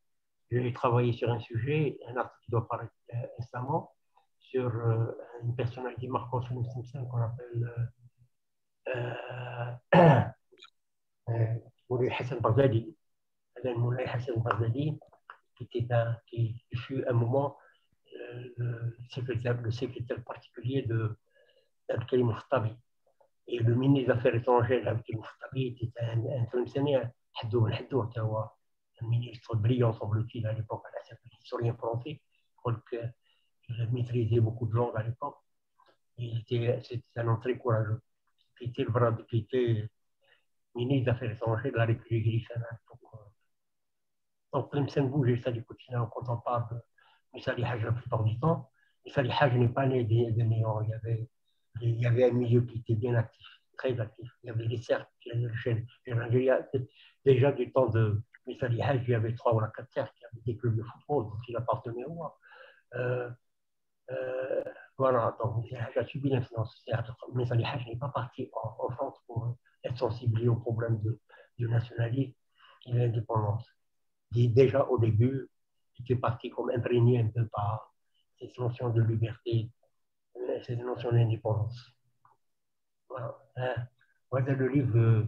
j'ai travaillé sur un sujet, un article qui doit paraître instamment, sur une personnalité marquante sur Simpson qu'on appelle Moulay Hassan Baghdadi. Moulay Hassan Baghdadi, qui fut un moment le secrétaire particulier d'Abdelkarim Khattabi. Et le ministre des Affaires étrangères d'Abdelkarim Khattabi était un Tlemcenien, un ministre brillant, semble-t-il, à l'époque, un historien français. Je crois qu'il maîtrisait beaucoup de langues à l'époque. C'était un homme très courageux. Qui était ministre des Affaires étrangères de la République égyptienne. Donc, Tlemcen bouge, ça du quotidien, quand on parle de Moussa Haj la plupart du temps. Moussa Haj n'est pas né de néant. Il y avait un milieu qui était bien actif, très actif. Il y avait des cercles, il y avait des chaînes. Déjà du temps de Moussa Haj, il y avait 3 ou 4 cercles, il y avait des clubs de football dont il appartenait au roi. Voilà, donc Moussa Haj a subi l'influence. Moussa Haj n'est pas parti en France pour être sensibilisé aux problèmes de nationalisme et d'indépendance. Déjà au début, il était parti comme imprégné un peu par cette notion de liberté, cette notion d'indépendance. Voilà. Voilà le livre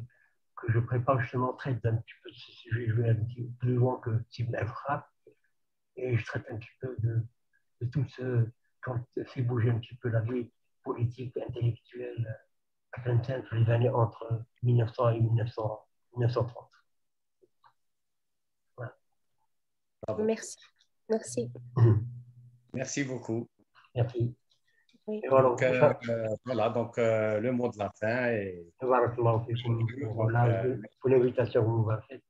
que je prépare justement traite un petit peu de ce sujet. Je vais un petit peu plus loin que Ibn al-Farab et je traite un petit peu de tout ce quand fait bouger un petit peu la vie politique, intellectuelle argentine sur les années entre 1900 et 1930. Voilà. Merci. Merci. Merci beaucoup. Merci. Oui. Et voilà, donc, le mot de la fin. Et pour l'invitation que vous m'avez faite.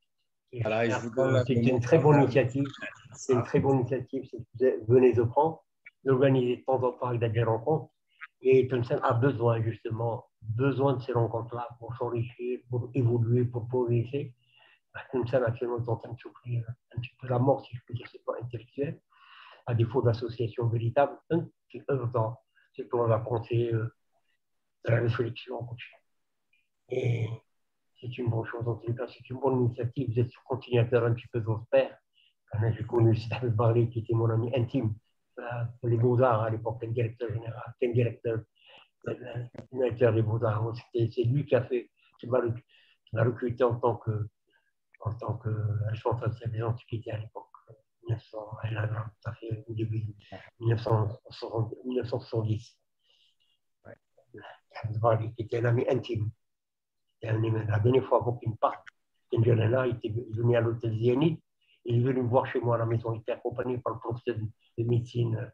Voilà, je vous donne c'est une très bonne initiative. C'est une très bonne initiative que vous venez de prendre, d'organiser de temps en temps des rencontres. Et Tlemcen a besoin, justement, de ces rencontres-là pour s'enrichir, pour évoluer, pour progresser. Tlemcen actuellement est en train de souffrir un petit peu la mort, si je peux dire, c'est pas intellectuel, à défaut d'associations véritables qui œuvrent dans ce plan de la pensée, de la réflexion continue. Et c'est une bonne chose, en tout cas, c'est une bonne initiative. Vous êtes continué à faire un petit peu de votre père. J'ai connu Stéphane Barley, qui était mon ami intime, pour les Beaux-Arts à l'époque, un directeur général, un directeur des Beaux-Arts. C'est lui qui m'a recruté en tant que responsable des antiquités à l'époque. 1900, ça fait au début 1970. Barley, qui était un ami intime. La dernière fois avant qu'il parte, il était venu à l'hôtel Zénith. Il est venu me voir chez moi à la maison. Il était accompagné par le professeur de médecine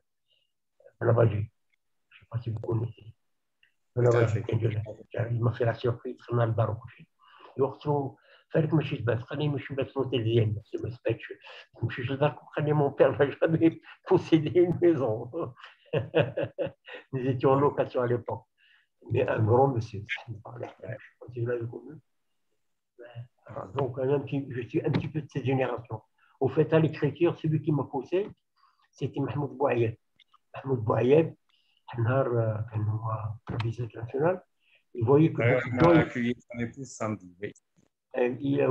Navaji. Je ne sais pas si vous connaissez. Il m'a fait la surprise. très mal barouché. فارك ماشي جبات خليني ماشي جبات l'hôtel Zénith. Je me respecte. ماشي جبات خليني mon père n'a jamais possédé une maison. Nous étions en location à l'époque. Mais un grand monsieur. Je ne sais pas si vous l'avez connu. Donc, je suis un petit peu de cette génération. Au fait, à l'écriture, celui qui m'a poussé, c'était Mahmoud Bouaïeb. Mahmoud Bouaïeb, quand on voit la visite nationale, il voyait que on a accueilli son épouse samedi. Oui. Il a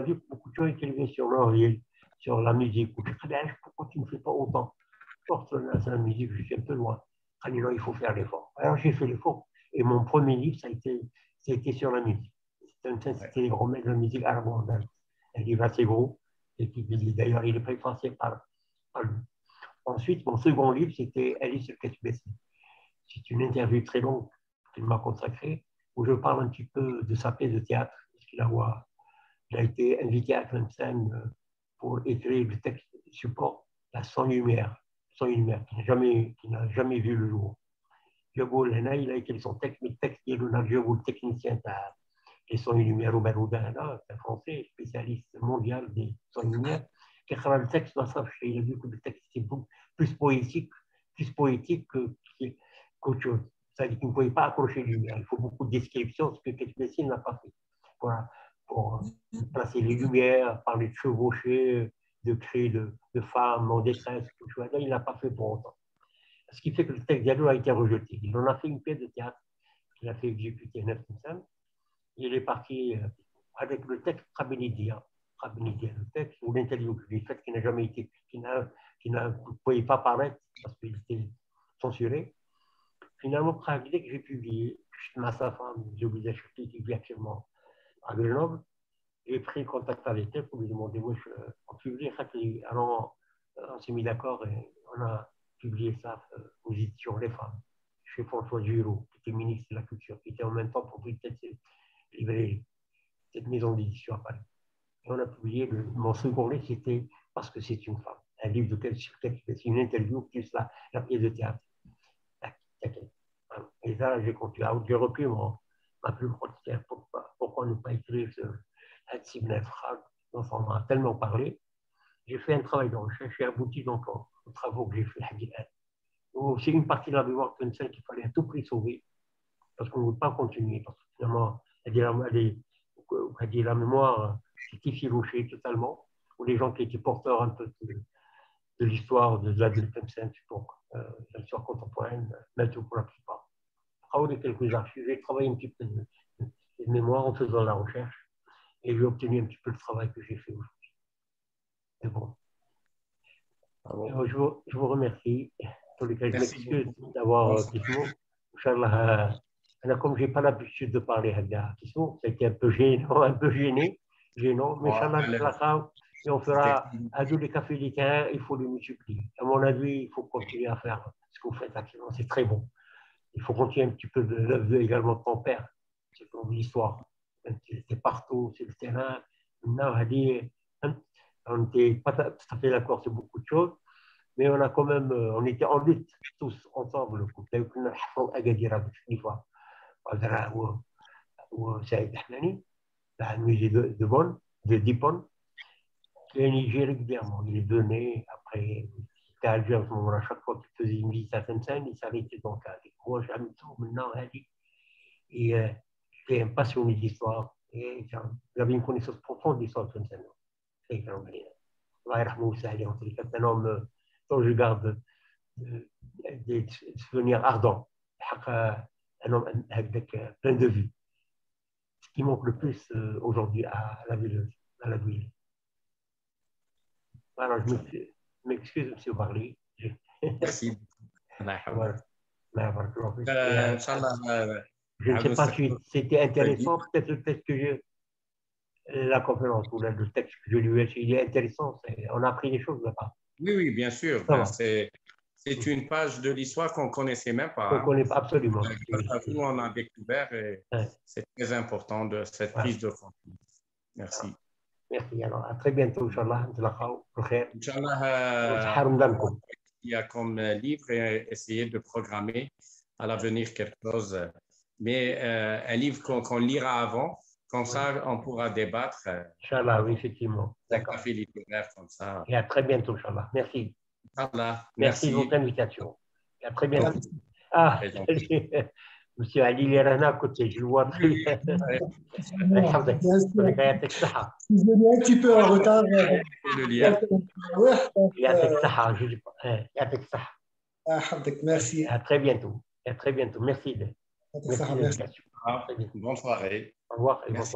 vu que beaucoup de gens écrivaient sur leur ville, sur la musique. Pourquoi tu ne fais pas autant? Porte la musique, je suis un peu loin. Alors, il faut faire l'effort. Alors, j'ai fait l'effort. Et mon premier livre, ça a été sur la musique. C'était les grands maîtres de la musique arabe. Un livre assez gros. Et d'ailleurs, il est préfacé par lui. Ensuite, mon second livre, c'était Alice sur Kessbessi. C'est une interview très longue qu'il m'a consacrée, où je parle un petit peu de sa pièce de théâtre. Il a été invité à Tlemcen pour écrire le texte support, la Sans Lumière, qui n'a jamais vu le jour. Il a écrit son texte, mais le texte est le technicien et Sans Lumière, Robert Houdin, un Français spécialiste mondial des Sans Lumière, qui a écrit le texte dans sa fiche. Il a vu que le texte était plus poétique qu'autre chose. C'est-à-dire qu'il ne pouvait pas accrocher lumière. Il faut beaucoup de descriptions, ce que Kessbessi n'a pas fait. Voilà. Pour placer les lumières, parler de chevaucher, de cris de femmes en détresse, tout ça. Là, il n'a pas fait pour autant. Ce qui fait que le texte Diallo a été rejeté. Il en a fait une pièce de théâtre qu'il a fait exécuter à Tlemcen. Il est parti avec le texte Trabenidia, le texte ou l'interview que j'ai faite qui n'a jamais été, qui ne pouvait pas paraître parce qu'il était censuré. Finalement, Trabenidia que j'ai publié, ma femme, j'ai oublié d'acheter, qui vit actuellement à Grenoble, j'ai pris contact avec elle pour lui demander, moi, on publie, alors on s'est mis d'accord et on a publié ça aux éditions Les Femmes, chez François Giraud, qui était ministre de la Culture, qui était en même temps propriétaire de cette maison d'édition à Paris. Et on a publié, mon second livre, c'était Parce que c'est une femme, un livre c'est une interview plus la pièce de théâtre. Et là, j'ai continué, j'ai repris ma plus grosse terre, pourquoi ne pas écrire ce Ibn al-Farab, dont on m'a tellement parlé. J'ai fait un travail de recherche et abouti donc aux travaux que j'ai fait à aussi une partie de la mémoire de Tlemcen qu'il fallait à tout prix sauver, parce qu'on ne veut pas continuer, parce que finalement, la mémoire s'est effilochée totalement, ou les gens qui étaient porteurs un peu de l'histoire de la ville de Tlemcen, donc l'histoire contemporaine, même pour la plupart. Après quelques archives, j'ai travaillé un petit peu de mémoire en faisant la recherche, et j'ai obtenu un petit peu le travail que j'ai fait aujourd'hui. C'est bon. Je vous remercie. Pour les cas, je m'excuse d'avoir dit ce mot. Inch'Allah, comme je n'ai pas l'habitude de parler à la question, c'était un peu gênant, mais Inch'Allah, et on fera à deux les cafés littéraires, il faut les multiplier. À mon avis, il faut continuer à faire ce que vous faites actuellement, c'est très bon. Il faut continuer un petit peu de l'œuvre également de ton père, c'est comme l'histoire. C'est partout, c'est le terrain. Maintenant, on n'était pas tout à fait d'accord sur beaucoup de choses, mais on a quand même, on était en lutte tous ensemble. Une fois. وسعيد الحناني la musée de Bonn, de Dipon, et Niger régulièrement. Il est donné après, c'était à Alger à ce moment-là, chaque fois qu'il faisait une visite à Tlemcen, il s'arrêtait donc avec moi, j'ai mis tout maintenant, et j'étais un passionné d'histoire, et j'avais une connaissance profonde de l'histoire de Tlemcen. Très grand. C'est un homme dont je garde des souvenirs ardents, un homme avec plein de vie. Ce qui manque le plus aujourd'hui à la ville. Voilà, je m'excuse, M. Barley. Merci. Je ne sais pas si c'était intéressant, peut-être que la conférence ou le texte que je lui ai dit, il est intéressant, on a appris des choses là-bas. Oui, bien sûr. C'est une page de l'histoire qu'on ne connaissait même pas. On ne connaît pas absolument. Nous, on a découvert et c'est très important de cette prise de conscience. Merci. Merci. Alors, à très bientôt, Inch'Allah. Inch'Allah, il y a comme livre essayer de programmer à l'avenir quelque chose, mais un livre qu'on lira avant, comme ça, on pourra débattre. Inch'Allah, oui, effectivement. D'accord. Un café littéraire comme ça. Et à très bientôt, Inch'Allah. Merci. Merci de votre invitation. Et à très bientôt. Ah, Monsieur Ali Lerana à côté, je le vois très bien. Je venais un petit peu en retard. Merci. À très bientôt. Merci. Bonne soirée. Au revoir. Merci.